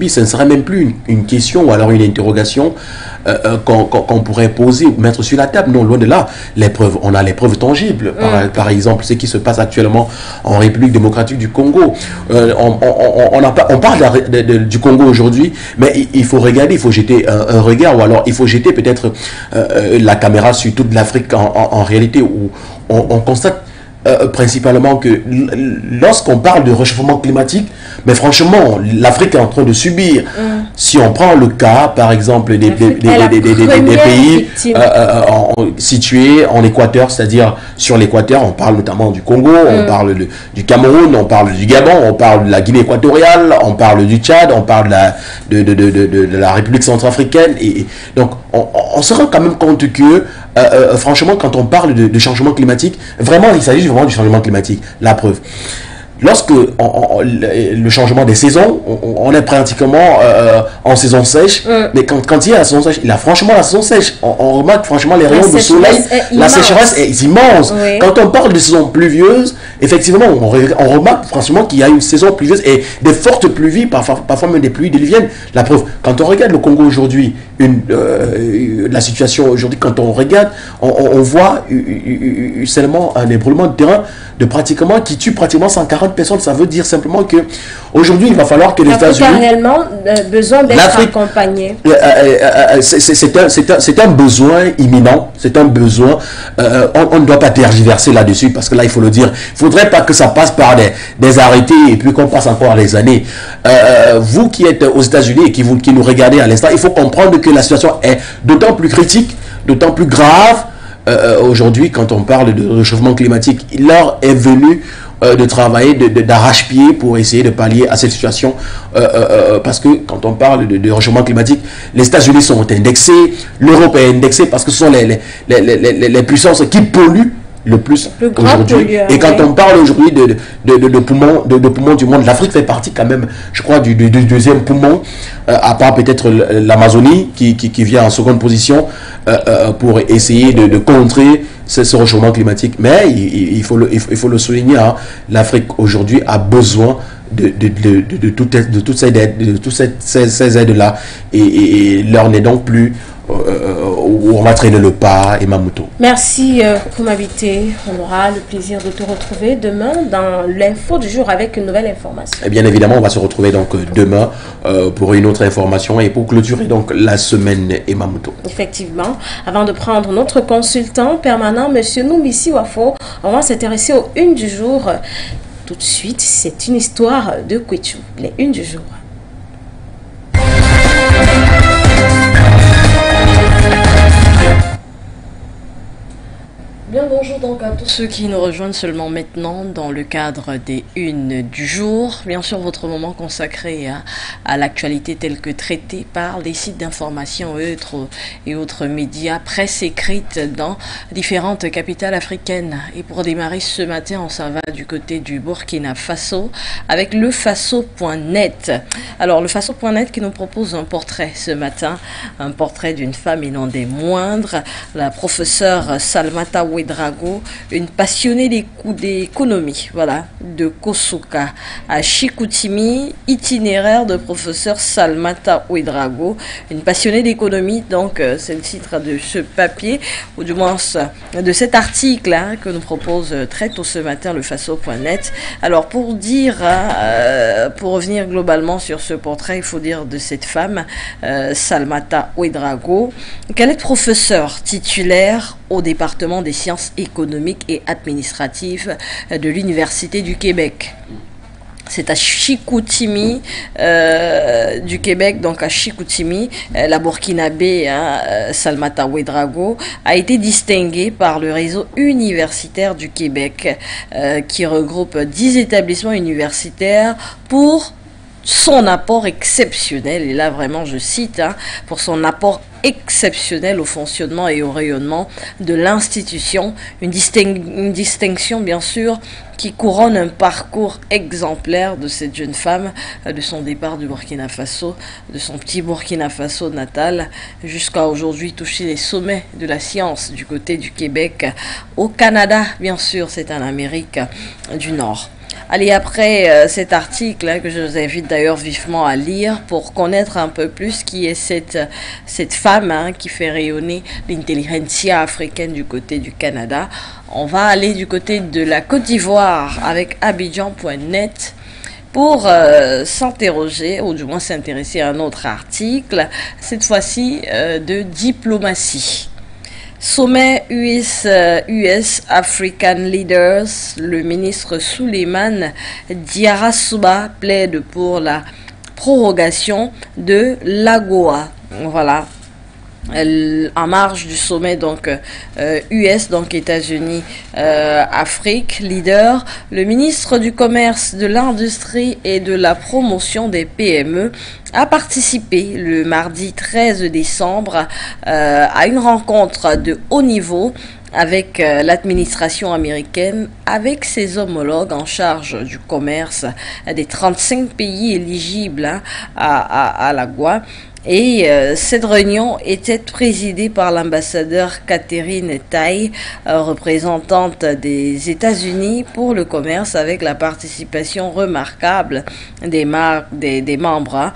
ce ne serait même plus une question ou alors une interrogation qu'on pourrait poser ou mettre sur la table. Non, loin de là, on a les preuves tangibles. Par exemple, ce qui se passe actuellement en République démocratique du Congo. On parle du Congo aujourd'hui, mais il faut regarder, il faut jeter un regard, ou alors il faut jeter peut-être la caméra sur toute l'Afrique en réalité, où on constate principalement que lorsqu'on parle de réchauffement climatique, mais franchement, l'Afrique est en train de subir. Si on prend le cas, par exemple, des pays situés en Équateur, c'est-à-dire sur l'Équateur, on parle notamment du Congo, on parle du Cameroun, on parle du Gabon, on parle de la Guinée équatoriale, on parle du Tchad, on parle de la République centrafricaine. Et donc, on se rend quand même compte que franchement, quand on parle de changement climatique, vraiment, il s'agit vraiment du changement climatique. La preuve. Lorsque le changement des saisons, on est pratiquement en saison sèche, mais quand il y a la saison sèche, il y a franchement la saison sèche. On remarque franchement les rayons de soleil, la sécheresse est immense. Oui. Quand on parle de saison pluvieuse, effectivement, on remarque franchement qu'il y a une saison pluvieuse et des fortes pluies, parfois même des pluies diluviennes. La preuve, quand on regarde le Congo aujourd'hui, la situation aujourd'hui, quand on regarde, on voit seulement un ébroulement de terrain qui tue pratiquement 140 personnes. Ça veut dire simplement que aujourd'hui il va falloir que les États-Unis a réellement besoin d'être accompagné. C'est un besoin imminent, c'est un besoin. On ne doit pas tergiverser là-dessus parce que là il faut le dire. Il ne faudrait pas que ça passe par des arrêtés et puis qu'on passe encore les années. Vous qui êtes aux États-Unis et qui nous regardez à l'instant, il faut comprendre que la situation est d'autant plus critique, d'autant plus grave. Aujourd'hui, quand on parle de réchauffement climatique, l'heure est venue de travailler d'arrache-pied pour essayer de pallier à cette situation. Parce que quand on parle de réchauffement climatique, les États-Unis sont indexés, l'Europe est indexée parce que ce sont les puissances qui polluent le plus aujourd'hui. Et quand on parle aujourd'hui de poumons du monde, l'Afrique fait partie quand même, je crois, du deuxième poumon, à part peut-être l'Amazonie qui vient en seconde position pour essayer de contrer ce réchauffement climatique. Mais il faut le souligner, hein, l'Afrique aujourd'hui a besoin de toutes ces aides-là. Et l'heure n'est donc plus où on va traîner le pas et Mamuto. Merci Koumabité. On aura le plaisir de te retrouver demain dans l'info du jour avec une nouvelle information. Et bien évidemment, on va se retrouver donc demain pour une autre information et pour clôturer donc la semaine et Mamuto. Effectivement, avant de prendre notre consultant permanent, Monsieur Noumissi Wafo, on va s'intéresser aux unes du jour. Tout de suite, c'est une histoire de Kwechu, les unes du jour. Bien, bonjour donc à tous ceux qui nous rejoignent seulement maintenant dans le cadre des unes du jour. Bien sûr, votre moment consacré à l'actualité telle que traitée par les sites d'information et autres médias, presse écrite dans différentes capitales africaines. Et pour démarrer ce matin, on s'en va du côté du Burkina Faso avec le Faso.net. Alors, le Faso.net qui nous propose un portrait ce matin, un portrait d'une femme et non des moindres, la professeure Salmata Ouedraogo, une passionnée d'économie, voilà, de Kosuka à Chicoutimi, itinéraire de professeur Salmata Ouedraogo, une passionnée d'économie, donc c'est le titre de ce papier, ou du moins de cet article hein, que nous propose très tôt ce matin le Faso.net. Alors pour revenir globalement sur ce portrait, il faut dire de cette femme, Salmata Ouedraogo, qu'elle est professeure titulaire au département des sciences économiques et administratives de l'Université du Québec. C'est à Chicoutimi du Québec, donc à Chicoutimi, la Burkinabé, Salmata Ouedraogo, a été distinguée par le réseau universitaire du Québec, qui regroupe 10 établissements universitaires pour son apport exceptionnel, et là vraiment je cite, pour son apport exceptionnel au fonctionnement et au rayonnement de l'institution, une distinction bien sûr qui couronne un parcours exemplaire de cette jeune femme, de son départ du Burkina Faso, de son petit Burkina Faso natal, jusqu'à aujourd'hui toucher les sommets de la science du côté du Québec, au Canada bien sûr, c'est en Amérique du Nord. Allez, après cet article que je vous invite d'ailleurs vivement à lire pour connaître un peu plus qui est cette femme qui fait rayonner l'intelligentsia africaine du côté du Canada, on va aller du côté de la Côte d'Ivoire avec Abidjan.net pour s'interroger, ou du moins s'intéresser à un autre article, cette fois-ci de diplomatie. Sommet US African Leaders, le ministre Souleymane Diarra plaide pour la prorogation de l'AGOA. Voilà. En marge du sommet donc US, donc États-Unis Afrique leader, le ministre du Commerce, de l'Industrie et de la Promotion des PME a participé le mardi 13 décembre à une rencontre de haut niveau avec l'administration américaine, avec ses homologues en charge du commerce des 35 pays éligibles à l'AGOA. Et cette réunion était présidée par l'ambassadeur Catherine Tai, représentante des États-Unis pour le commerce, avec la participation remarquable des membres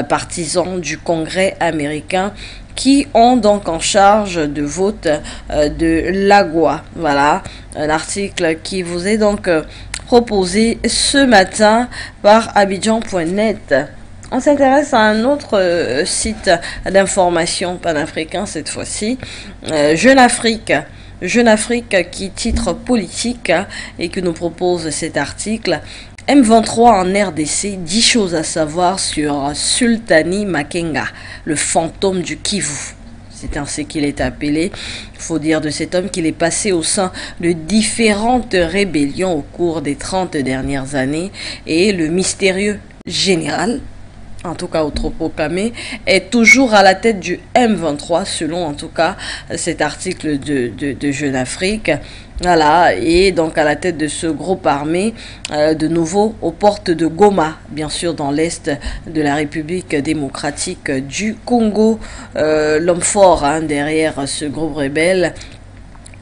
partisans du Congrès américain qui ont donc en charge de vote de l'AGOA. Voilà, un article qui vous est donc proposé ce matin par Abidjan.net. On s'intéresse à un autre site d'information panafricain cette fois-ci, Jeune Afrique. Jeune Afrique qui titre politique et que nous propose cet article. M23 en RDC, 10 choses à savoir sur Sultani Makenga, le fantôme du Kivu. c'est ainsi qu'il est appelé. Il faut dire de cet homme qu'il est passé au sein de différentes rébellions au cours des 30 dernières années et le mystérieux général, en tout cas autoproclamé, est toujours à la tête du M23, selon en tout cas cet article de Jeune Afrique. Voilà, et donc à la tête de ce groupe armé, de nouveau aux portes de Goma, bien sûr dans l'est de la République démocratique du Congo. L'homme fort derrière ce groupe rebelle,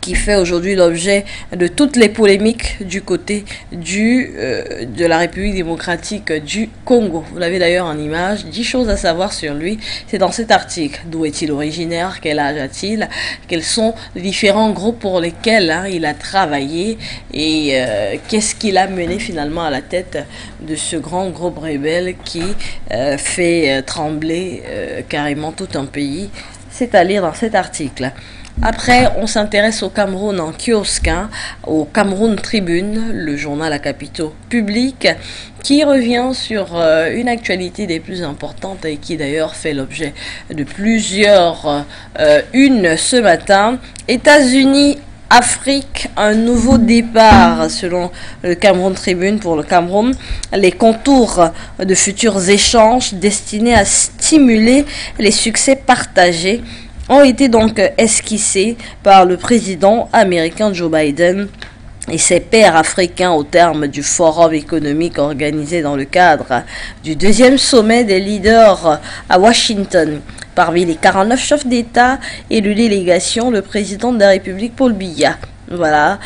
qui fait aujourd'hui l'objet de toutes les polémiques du côté de la République démocratique du Congo. Vous l'avez d'ailleurs en image. 10 choses à savoir sur lui, c'est dans cet article. D'où est-il originaire? Quel âge a-t-il? Quels sont les différents groupes pour lesquels il a travaillé? Et qu'est-ce qu'il a mené finalement à la tête de ce grand groupe rebelle qui fait trembler carrément tout un pays? C'est à lire dans cet article. Après, on s'intéresse au Cameroun en kiosque, au Cameroun Tribune, le journal à capitaux publics, qui revient sur une actualité des plus importantes et qui d'ailleurs fait l'objet de plusieurs unes ce matin. États-Unis, Afrique, un nouveau départ selon le Cameroun Tribune pour le Cameroun. Les contours de futurs échanges destinés à stimuler les succès partagés ont été donc esquissés par le président américain Joe Biden et ses pairs africains au terme du forum économique organisé dans le cadre du 2e sommet des leaders à Washington. Parmi les 49 chefs d'État et de délégation, le président de la République, Paul Biya, voilà,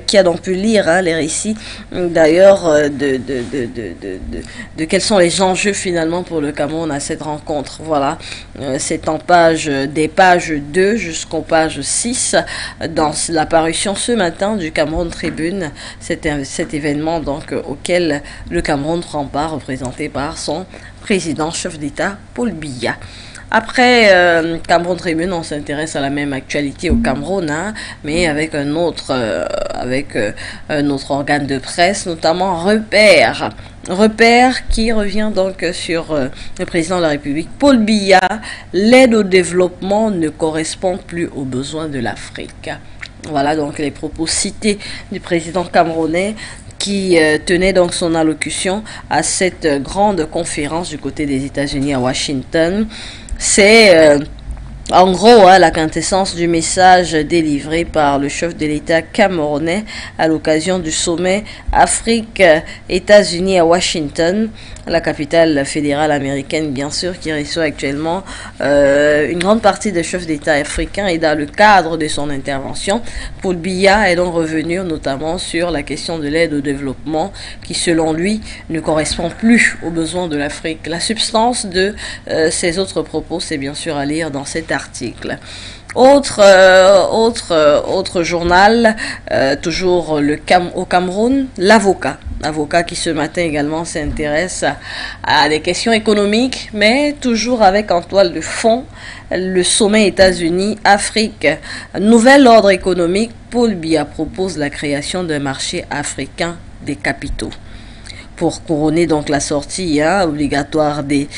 qui a donc pu lire les récits d'ailleurs de quels sont les enjeux finalement pour le Cameroun à cette rencontre. Voilà, c'est en des pages 2 jusqu'aux pages 6 dans la parution ce matin du Cameroun Tribune, cet événement donc auquel le Cameroun prend part, représenté par son président chef d'État Paul Biya. Après Cameroun Tribune, on s'intéresse à la même actualité au Cameroun, mais avec un autre organe de presse, notamment Repère. Repère qui revient donc sur le président de la République, Paul Biya. L'aide au développement ne correspond plus aux besoins de l'Afrique. Voilà donc les propos cités du président camerounais qui tenait donc son allocution à cette grande conférence du côté des États-Unis à Washington. C'est en gros la quintessence du message délivré par le chef de l'État camerounais à l'occasion du sommet Afrique-États-Unis à Washington, la capitale fédérale américaine bien sûr, qui reçoit actuellement une grande partie des chefs d'État africains. Et dans le cadre de son intervention, Paul Biya est donc revenu notamment sur la question de l'aide au développement qui selon lui ne correspond plus aux besoins de l'Afrique. La substance de ses autres propos, c'est bien sûr à lire dans cet article. Autre journal, toujours au Cameroun, l'avocat qui ce matin également s'intéresse à des questions économiques, mais toujours avec en toile de fond le sommet États-Unis-Afrique. Nouvel ordre économique, Paul Biya propose la création d'un marché africain des capitaux. Pour couronner donc la sortie obligatoire des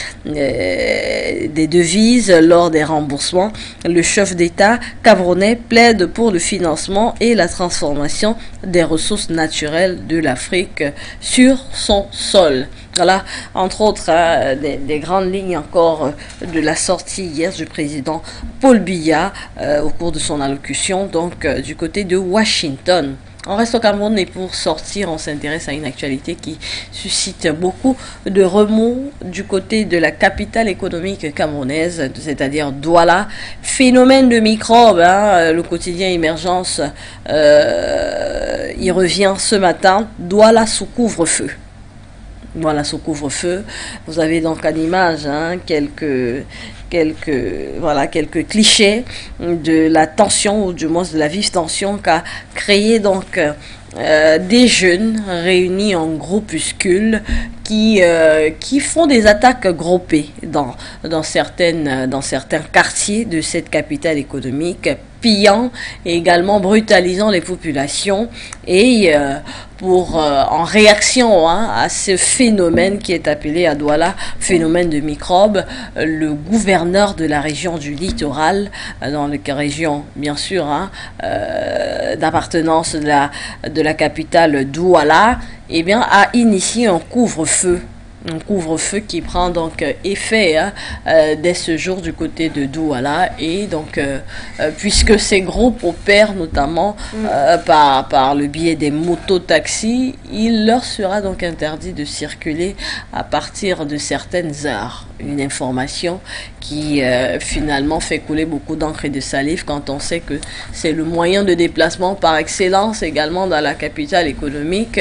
devises lors des remboursements, le chef d'État camerounais plaide pour le financement et la transformation des ressources naturelles de l'Afrique sur son sol. Voilà, entre autres, des grandes lignes encore de la sortie hier du président Paul Biya au cours de son allocution, donc du côté de Washington. On reste au Cameroun et pour sortir, on s'intéresse à une actualité qui suscite beaucoup de remous du côté de la capitale économique camerounaise, c'est-à-dire Douala. Phénomène de microbes, le quotidien Émergence y revient ce matin. Douala sous couvre-feu. Voilà, sous couvre-feu. Vous avez donc en image quelques clichés de la tension, ou du moins de la vive tension qu'a créé donc des jeunes réunis en groupuscules qui font des attaques groupées dans certains quartiers de cette capitale économique. pillant et également brutalisant les populations et en réaction à ce phénomène qui est appelé à Douala, phénomène de microbes, le gouverneur de la région du littoral, dans la région bien sûr d'appartenance de la capitale Douala, eh bien, a initié un couvre-feu. Un couvre-feu qui prend donc effet dès ce jour du côté de Douala et donc puisque ces groupes opèrent notamment par le biais des mototaxis, il leur sera donc interdit de circuler à partir de certaines heures. Une information qui finalement fait couler beaucoup d'encre et de salive quand on sait que c'est le moyen de déplacement par excellence également dans la capitale économique.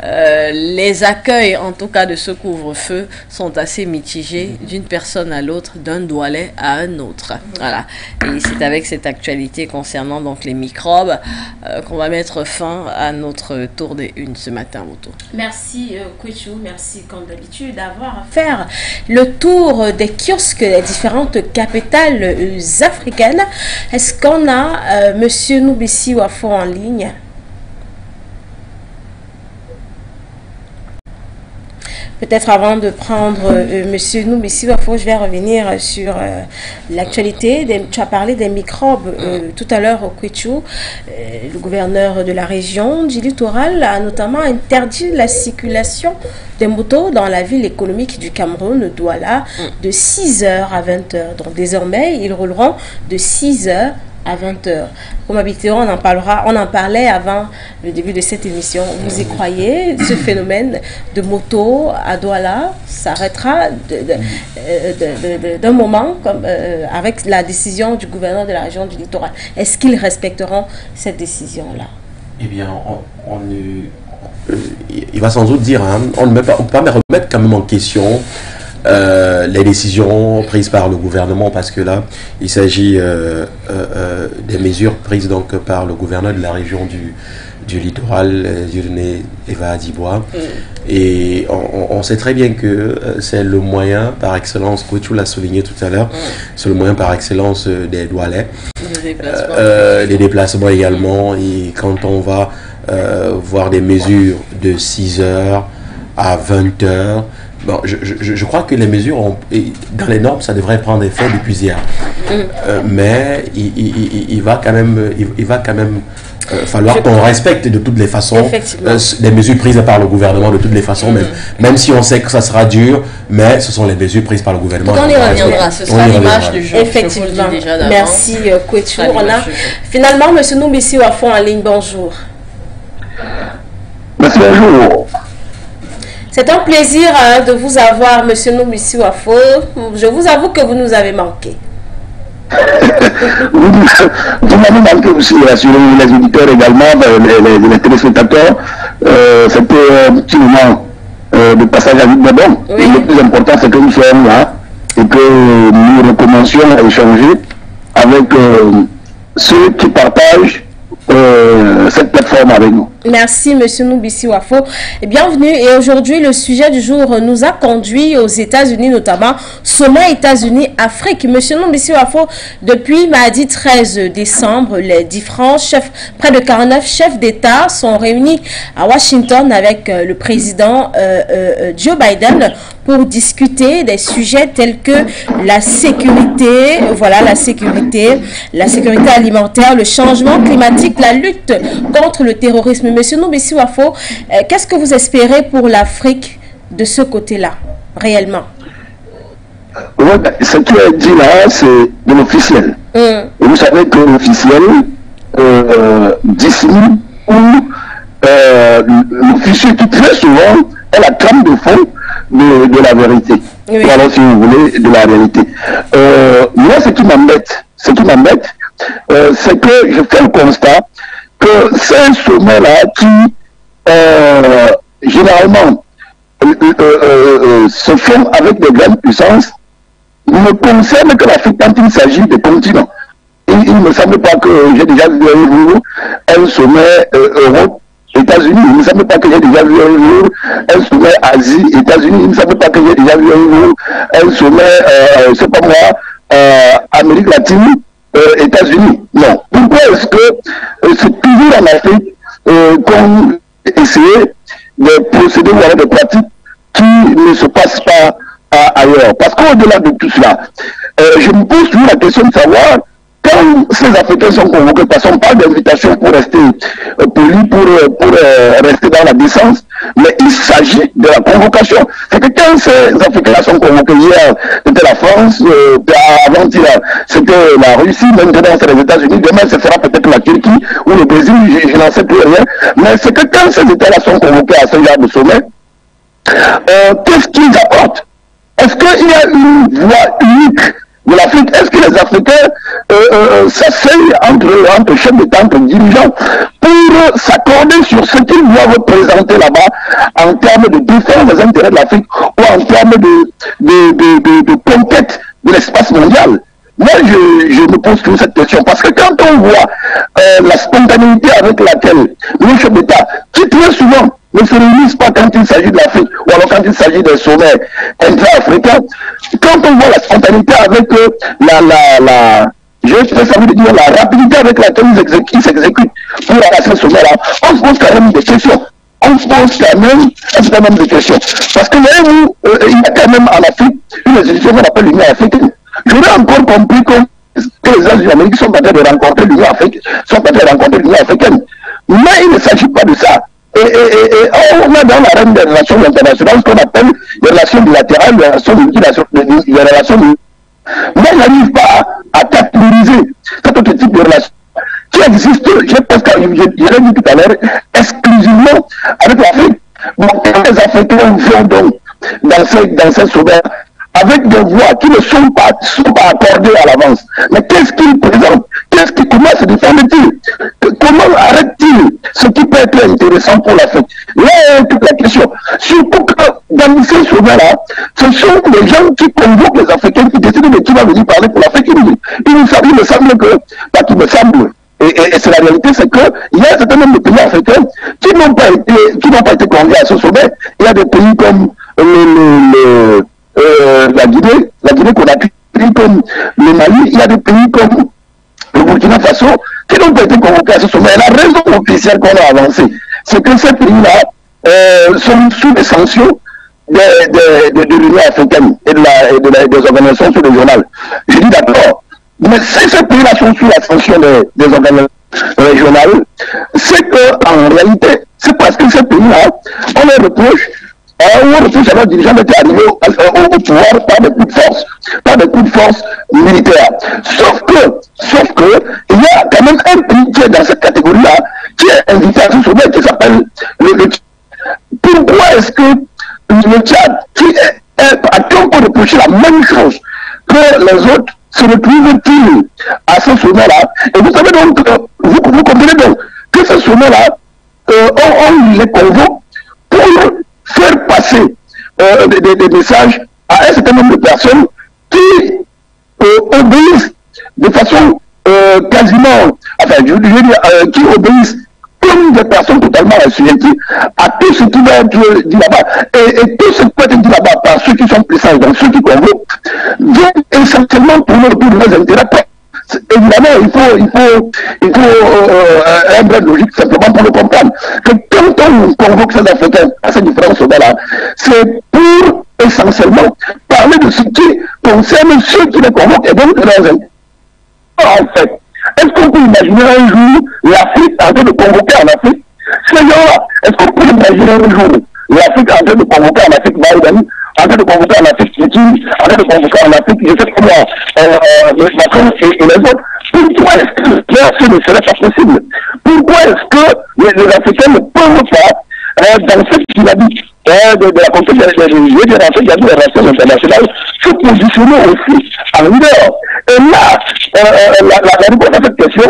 Les accueils en tout cas de ce couvre-feu sont assez mitigés d'une personne à l'autre, d'un doualais à un autre. Voilà. Et c'est avec cette actualité concernant donc les microbes qu'on va mettre fin à notre tour des unes ce matin, Moto. Merci Kouichou, merci comme d'habitude d'avoir fait le tour des kiosques des différentes capitales africaines. Est-ce qu'on a Monsieur Noubissi Wafo en ligne? Peut-être avant de prendre Monsieur Noubissi Wafo, je vais revenir sur l'actualité. Tu as parlé des microbes tout à l'heure au Kouichou. Le gouverneur de la région du littoral a notamment interdit la circulation des motos dans la ville économique du Cameroun, Douala, de 6h à 20h. Donc désormais, ils rouleront de 6h à 20h. Comme habituellement, on en parlait avant le début de cette émission. Vous y croyez, ce phénomène de moto à Douala s'arrêtera d'un moment comme, avec la décision du gouverneur de la région du littoral. Est-ce qu'ils respecteront cette décision-là? Eh bien, il va sans doute dire, on ne peut pas me remettre quand même en question les décisions prises par le gouvernement, parce que là, il s'agit des mesures prises donc par le gouverneur de la région du littoral, Dieudonné Eva Adibois. Et on sait très bien que c'est le moyen par excellence, Kouichou l'a souligné tout à l'heure, c'est le moyen par excellence des doualais. Les déplacements également, et quand on va voir des mesures de 6h à 20h, bon, je crois que les mesures, dans les normes, ça devrait prendre effet depuis hier. Mais il va quand même falloir qu'on respecte de toutes les façons les mesures prises par le gouvernement de toutes les façons, même si on sait que ça sera dur, mais ce sont les mesures prises par le gouvernement. On y reviendra, ce sera l'image du jour. Effectivement. Merci Kouichou. Finalement, M. Noubissi Wafo en ligne, bonjour. Merci, bonjour. C'est un plaisir de vous avoir, M. Noubissi Wafo. Je vous avoue que vous nous avez manqué. Vous m'avez manqué aussi, sur les auditeurs également, les téléspectateurs. C'était un petit moment de passage à vide, mais bon, le plus important c'est que nous sommes là et que nous recommencions à échanger avec ceux qui partagent cette plateforme avec nous. Merci M. Noubissi Wafo et bienvenue. Et aujourd'hui, le sujet du jour nous a conduit aux États-Unis, notamment sommet États-Unis-Afrique. M. Noubissi Wafo, depuis mardi 13 décembre, les différents chefs, près de 49 chefs d'État sont réunis à Washington avec le président Joe Biden pour discuter des sujets tels que la sécurité, la sécurité alimentaire, le changement climatique, la lutte contre le terrorisme. Monsieur Noubissi Wafo, qu'est-ce que vous espérez pour l'Afrique de ce côté-là, réellement? Ce qui est dit là, c'est de l'officiel. Et vous savez que l'officiel dissimule ou l'officiel qui très souvent est la trame de fond de la vérité. Ou alors, si vous voulez, de la réalité. Moi, ce qui m'embête, c'est que je fais le constat que c'est un sommet-là qui, généralement, se forme avec des grandes puissances, ne concerne que l'Afrique quand il s'agit de continents. Il ne me semble pas que j'ai déjà vu un sommet Europe, États-Unis. Il ne me semble pas que j'ai déjà vu un sommet Asie, États-Unis. Il ne me semble pas que j'ai déjà vu un sommet, c'est pas moi, Amérique latine, États-Unis. Non. Pourquoi est-ce que c'est toujours en Afrique qu'on essaie de procéder ou des pratiques qui ne se passent pas ailleurs? Parce qu'au-delà de tout cela, je me pose toujours la question de savoir, quand ces Africains sont convoqués, parce qu'on parle d'invitation pour rester polis, pour rester dans la décence, mais il s'agit de la convocation. C'est que quand ces Africains sont convoqués, hier c'était la France, avant-hier c'était la Russie, maintenant c'est les États-Unis, demain ce sera peut-être la Turquie ou le Brésil, je n'en sais plus rien, mais c'est que quand ces États-là sont convoqués à ce genre de sommet, qu'est-ce qu'ils apportent? Est-ce qu'il y a une voie unique de l'Afrique? Est-ce que les Africains s'asseyent entre chefs d'État, entre dirigeants, pour s'accorder sur ce qu'ils doivent présenter là-bas en termes de défense des intérêts de l'Afrique ou en termes de conquête de l'espace mondial? Moi, je me pose toujours cette question, parce que quand on voit la spontanéité avec laquelle les chefs d'État, qui très souvent ne se réunissent pas quand il s'agit de l'Afrique, ou alors quand il s'agit des sommets intra-africains, quand on voit la spontanéité avec la rapidité avec laquelle ils s'exécutent pour arracher ce sommet-là, on se pose quand même des questions. On se pose quand même un certain nombre de questions. Parce que voyez-vous, il y a quand même en Afrique une institution qu'on appelle l'Union africaine. J'aurais encore compris que les États-Unis d'Amérique sont en train de rencontrer l'Union africaine. Mais il ne s'agit pas de ça. Et on a dans l'arène des relations internationales ce qu'on appelle les relations bilatérales, les relations multilatérales, mais on n'arrive pas à capitaliser cet autre type de relation qui existe, j'ai dit tout à l'heure, exclusivement avec l'Afrique. Bon, quand les Africains vont donc dans ces sommets avec des voix qui ne sont pas accordées à l'avance, mais qu'est-ce qu'ils présentent? Comment se défendent-ils? Comment arrêtent-ils ce qui peut être intéressant pour l'Afrique? Là est toute la question. Surtout que dans ces sommets-là, ce sont les gens qui convoquent les Africains qui décident de qui va venir parler pour l'Afrique. Il me semble que, pas qu'il me semble, et c'est la réalité, c'est qu'il y a un certain nombre de pays africains qui n'ont pas été conviés à ce sommet. Il y a des pays comme la Guinée Conakry, comme le Mali, il y a des pays comme le Burkina Faso qui n'ont pas été convoqués à ce sommet. La raison officielle qu'on a avancée, c'est que ces pays-là sont sous les sanctions de l'Union africaine et des organisations sous-régionales. Je dis d'accord, mais si ces pays-là sont sous la sanction des organisations régionales, c'est qu'en réalité, c'est parce que ces pays-là, on les reproche. On retrouve à leurs dirigeants d'être arrivés au pouvoir par des coups de force, militaires. Sauf que, il y a quand même un pays qui est dans cette catégorie-là, qui est invité à ce sommet, qui s'appelle le Tchad. Pourquoi est-ce que le Tchad, à qui on peut reprocher la même chose que les autres, se retrouve-t-il à ce sommet-là? Et vous savez donc, vous comprenez donc que ce sommet-là, on les convoque pour faire passer des messages à un certain nombre de personnes qui obéissent de façon quasiment, enfin, je veux dire, qui obéissent comme des personnes totalement assujetties à tout ce qui va être dit là-bas. Et tout ce qui peut être dit là-bas par ceux qui sont puissants, donc ceux qui convoquent, vient essentiellement pour leurs intérêts. Évidemment, il faut un brin de logique simplement pour le comprendre. Que quand on convoque ces Africains à ces différents sommets-là, c'est pour essentiellement parler de ce qui concerne ceux qui les convoquent et donc de leurs intérêts. En fait, est-ce qu'on peut imaginer un jour l'Afrique en train de convoquer en Afrique ces gens-là? Est-ce qu'on peut imaginer un jour l'Afrique en train de convoquer en Afrique Biden, en train de convoquer en Afrique Poutine, en train de convoquer en Afrique, je sais comment, Macron et les autres? Pourquoi est-ce que ce ne serait pas possible? Pourquoi est-ce que les Africains ne peuvent pas, dans cette dynamique de la conquête des relations internationales, se positionner aussi en leader? Et là, la réponse à cette question,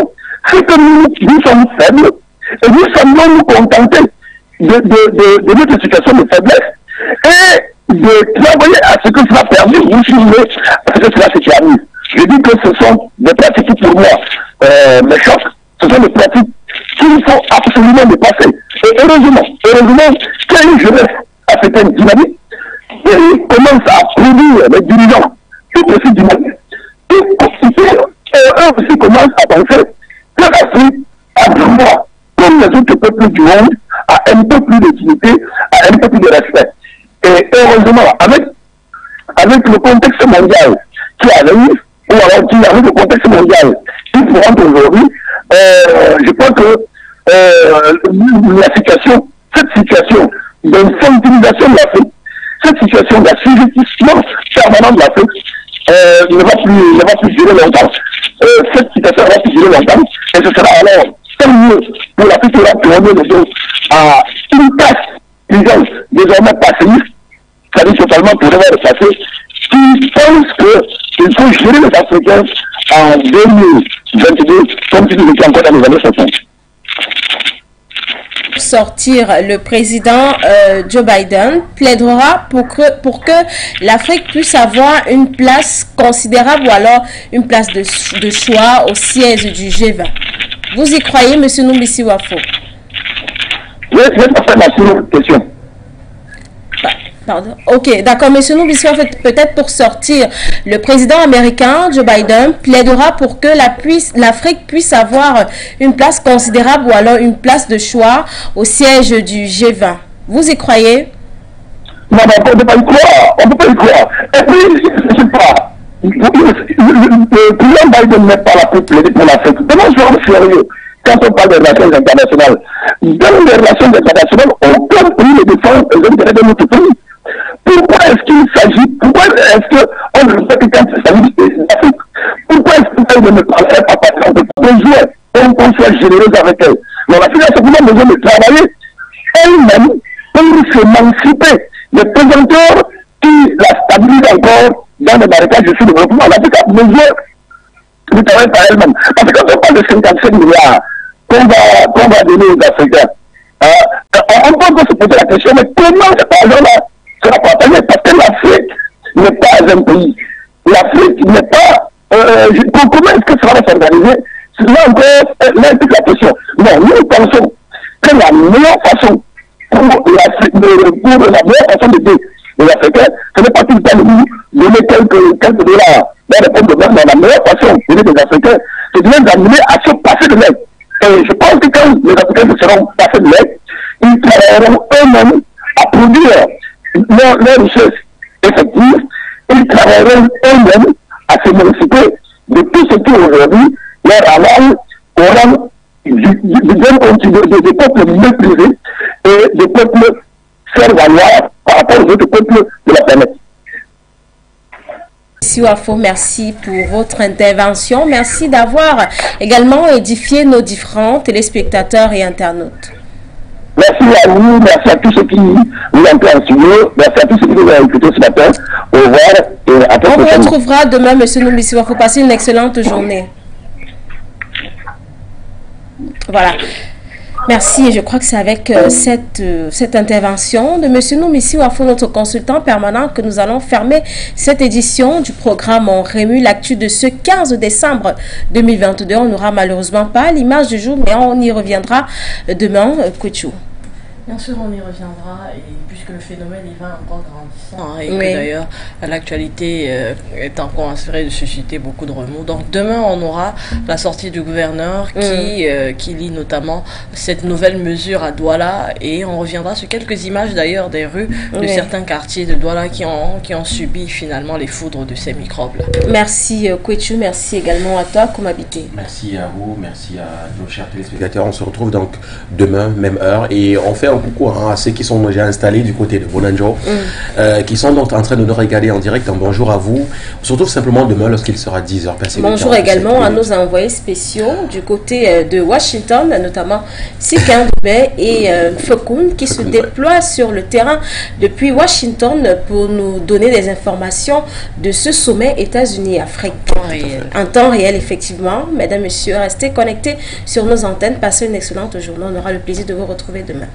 c'est que nous sommes faibles et nous semblons nous contenter de notre situation de faiblesse et de travailler à ce que cela perdure, vous suivez, à ce que cela s'éternise. Je dis que ce sont des pratiques qui, pour moi, me choquent. Ce sont des pratiques qu'il faut absolument dépasser. Et heureusement, qu'il y a une jeunesse africaine dynamique qui commence à produire les dirigeants tout aussi dynamiques, eux aussi commencent à penser que peuple du monde a un peu plus de dignité, a un peu plus de respect. Et heureusement, avec le contexte mondial qui arrive, ou alors qui arrive le contexte mondial qui se rend aujourd'hui, je crois que cette situation d'infantilisation de l'Afrique, cette situation d'assujettissement permanent de l'Afrique ne va plus durer longtemps. Cette situation va plus durer longtemps, et ce sera alors tant mieux pour l'Afrique qui va tourner le dos à une classe, disons, désormais passiviste, c'est-à-dire totalement tournée vers le passé, qui pense qu'il faut gérer les Africains en 2022, comme si nous étions encore dans les années 60. Sortir, le président Joe Biden plaidera pour que l'Afrique puisse avoir une place considérable ou alors une place de choix au siège du G20. Vous y croyez, M. Noumbissi Wafo? Oui, je vais passer à la seconde question. Pardon. Ok, d'accord. M. Noumbissi Wafo, peut-être pour sortir, le président américain Joe Biden plaidera pour que l'Afrique puisse avoir une place considérable ou alors une place de choix au siège du G20. Vous y croyez? Non, on ne peut pas y croire. On ne peut pas y croire. Et puis, je ne sais pas. Le président Biden n'est pas là pour plaider pour l'Afrique. Comment soyons sérieux quand on parle des relations internationales? Dans les relations internationales, aucun pays ne défend les intérêts de notre pays. Pourquoi est-ce qu'il s'agit, pourquoi est-ce qu'on ne le fait que quand il s'agit d'Afrique? Pourquoi est-ce qu'on ne parlerait pas par exemple de besoin qu'on soit généreuse avec elle? Non, l'Afrique a simplement besoin de travailler elle-même pour s'émanciper des pesanteurs qui la stabilisent encore dans les barricades de sous-développement. L'Afrique a besoin de travailler par elle-même. Parce que quand on parle de 55 milliards qu'on va donner aux Africains, on peut encore se poser la question, mais comment cet argent-là sera partagé? Parce que l'Afrique n'est pas un pays. L'Afrique n'est pas... comment est-ce que ça va s'organiser? Là encore, là est toute la question. Non, nous pensons que la meilleure façon pour la meilleure façon d'aider les Africains, ce n'est pas tout le temps de nous donner quelques dollars dans les comptes de banque, mais la meilleure façon d'aider les Africains, c'est de les amener à se passer de l'aide. Et je pense que quand les Africains se seront passés de l'aide, ils travailleront eux-mêmes à produire leurs richesses effectives, ils travailleront eux-mêmes à s'émanciper de tout ce qui aujourd'hui leur amène au rang des peuples méprisés et des peuples faire valoir par rapport aux autres peuples de la planète. Merci Wafo, merci pour votre intervention. Merci d'avoir également édifié nos différents téléspectateurs et internautes. Merci à vous, merci à tous ceux qui nous ont été en studio, merci à tous ceux qui nous ont écoutés ce matin. Au revoir et à très On vous retrouvera demain, M. Noumbissi Wafo. Passez une excellente journée. Voilà. Merci. Je crois que c'est avec cette intervention de M. Noumbissi Wafo, notre consultant permanent, que nous allons fermer cette édition du programme On Remue l'actu de ce 15 décembre 2022. On n'aura malheureusement pas l'image du jour, mais on y reviendra demain. Kouchou. Bien sûr, on y reviendra, et puisque le phénomène il va encore grandissant, et que d'ailleurs l'actualité est encore assurée de susciter beaucoup de remous. Donc demain, on aura la sortie du gouverneur qui lit notamment cette nouvelle mesure à Douala, et on reviendra sur quelques images d'ailleurs des rues de certains quartiers de Douala qui ont subi finalement les foudres de ces microbes-là. Merci Kouchou, merci également à toi, Komabité. Merci à vous, merci à nos chers téléspectateurs. On se retrouve donc demain, même heure, et on fait un coucou à ceux qui sont déjà installés du côté de Bonanjo, qui sont donc en train de nous regarder en direct. Un bonjour à vous. On se retrouve simplement demain lorsqu'il sera 10h passé. Bonjour également à nos envoyés spéciaux du côté de Washington, notamment Sikin Dubé et Fekun, qui se déploient sur le terrain depuis Washington pour nous donner des informations de ce sommet États-Unis-Afrique. En temps réel, effectivement. Mesdames, Messieurs, restez connectés sur nos antennes. Passez une excellente journée. On aura le plaisir de vous retrouver demain.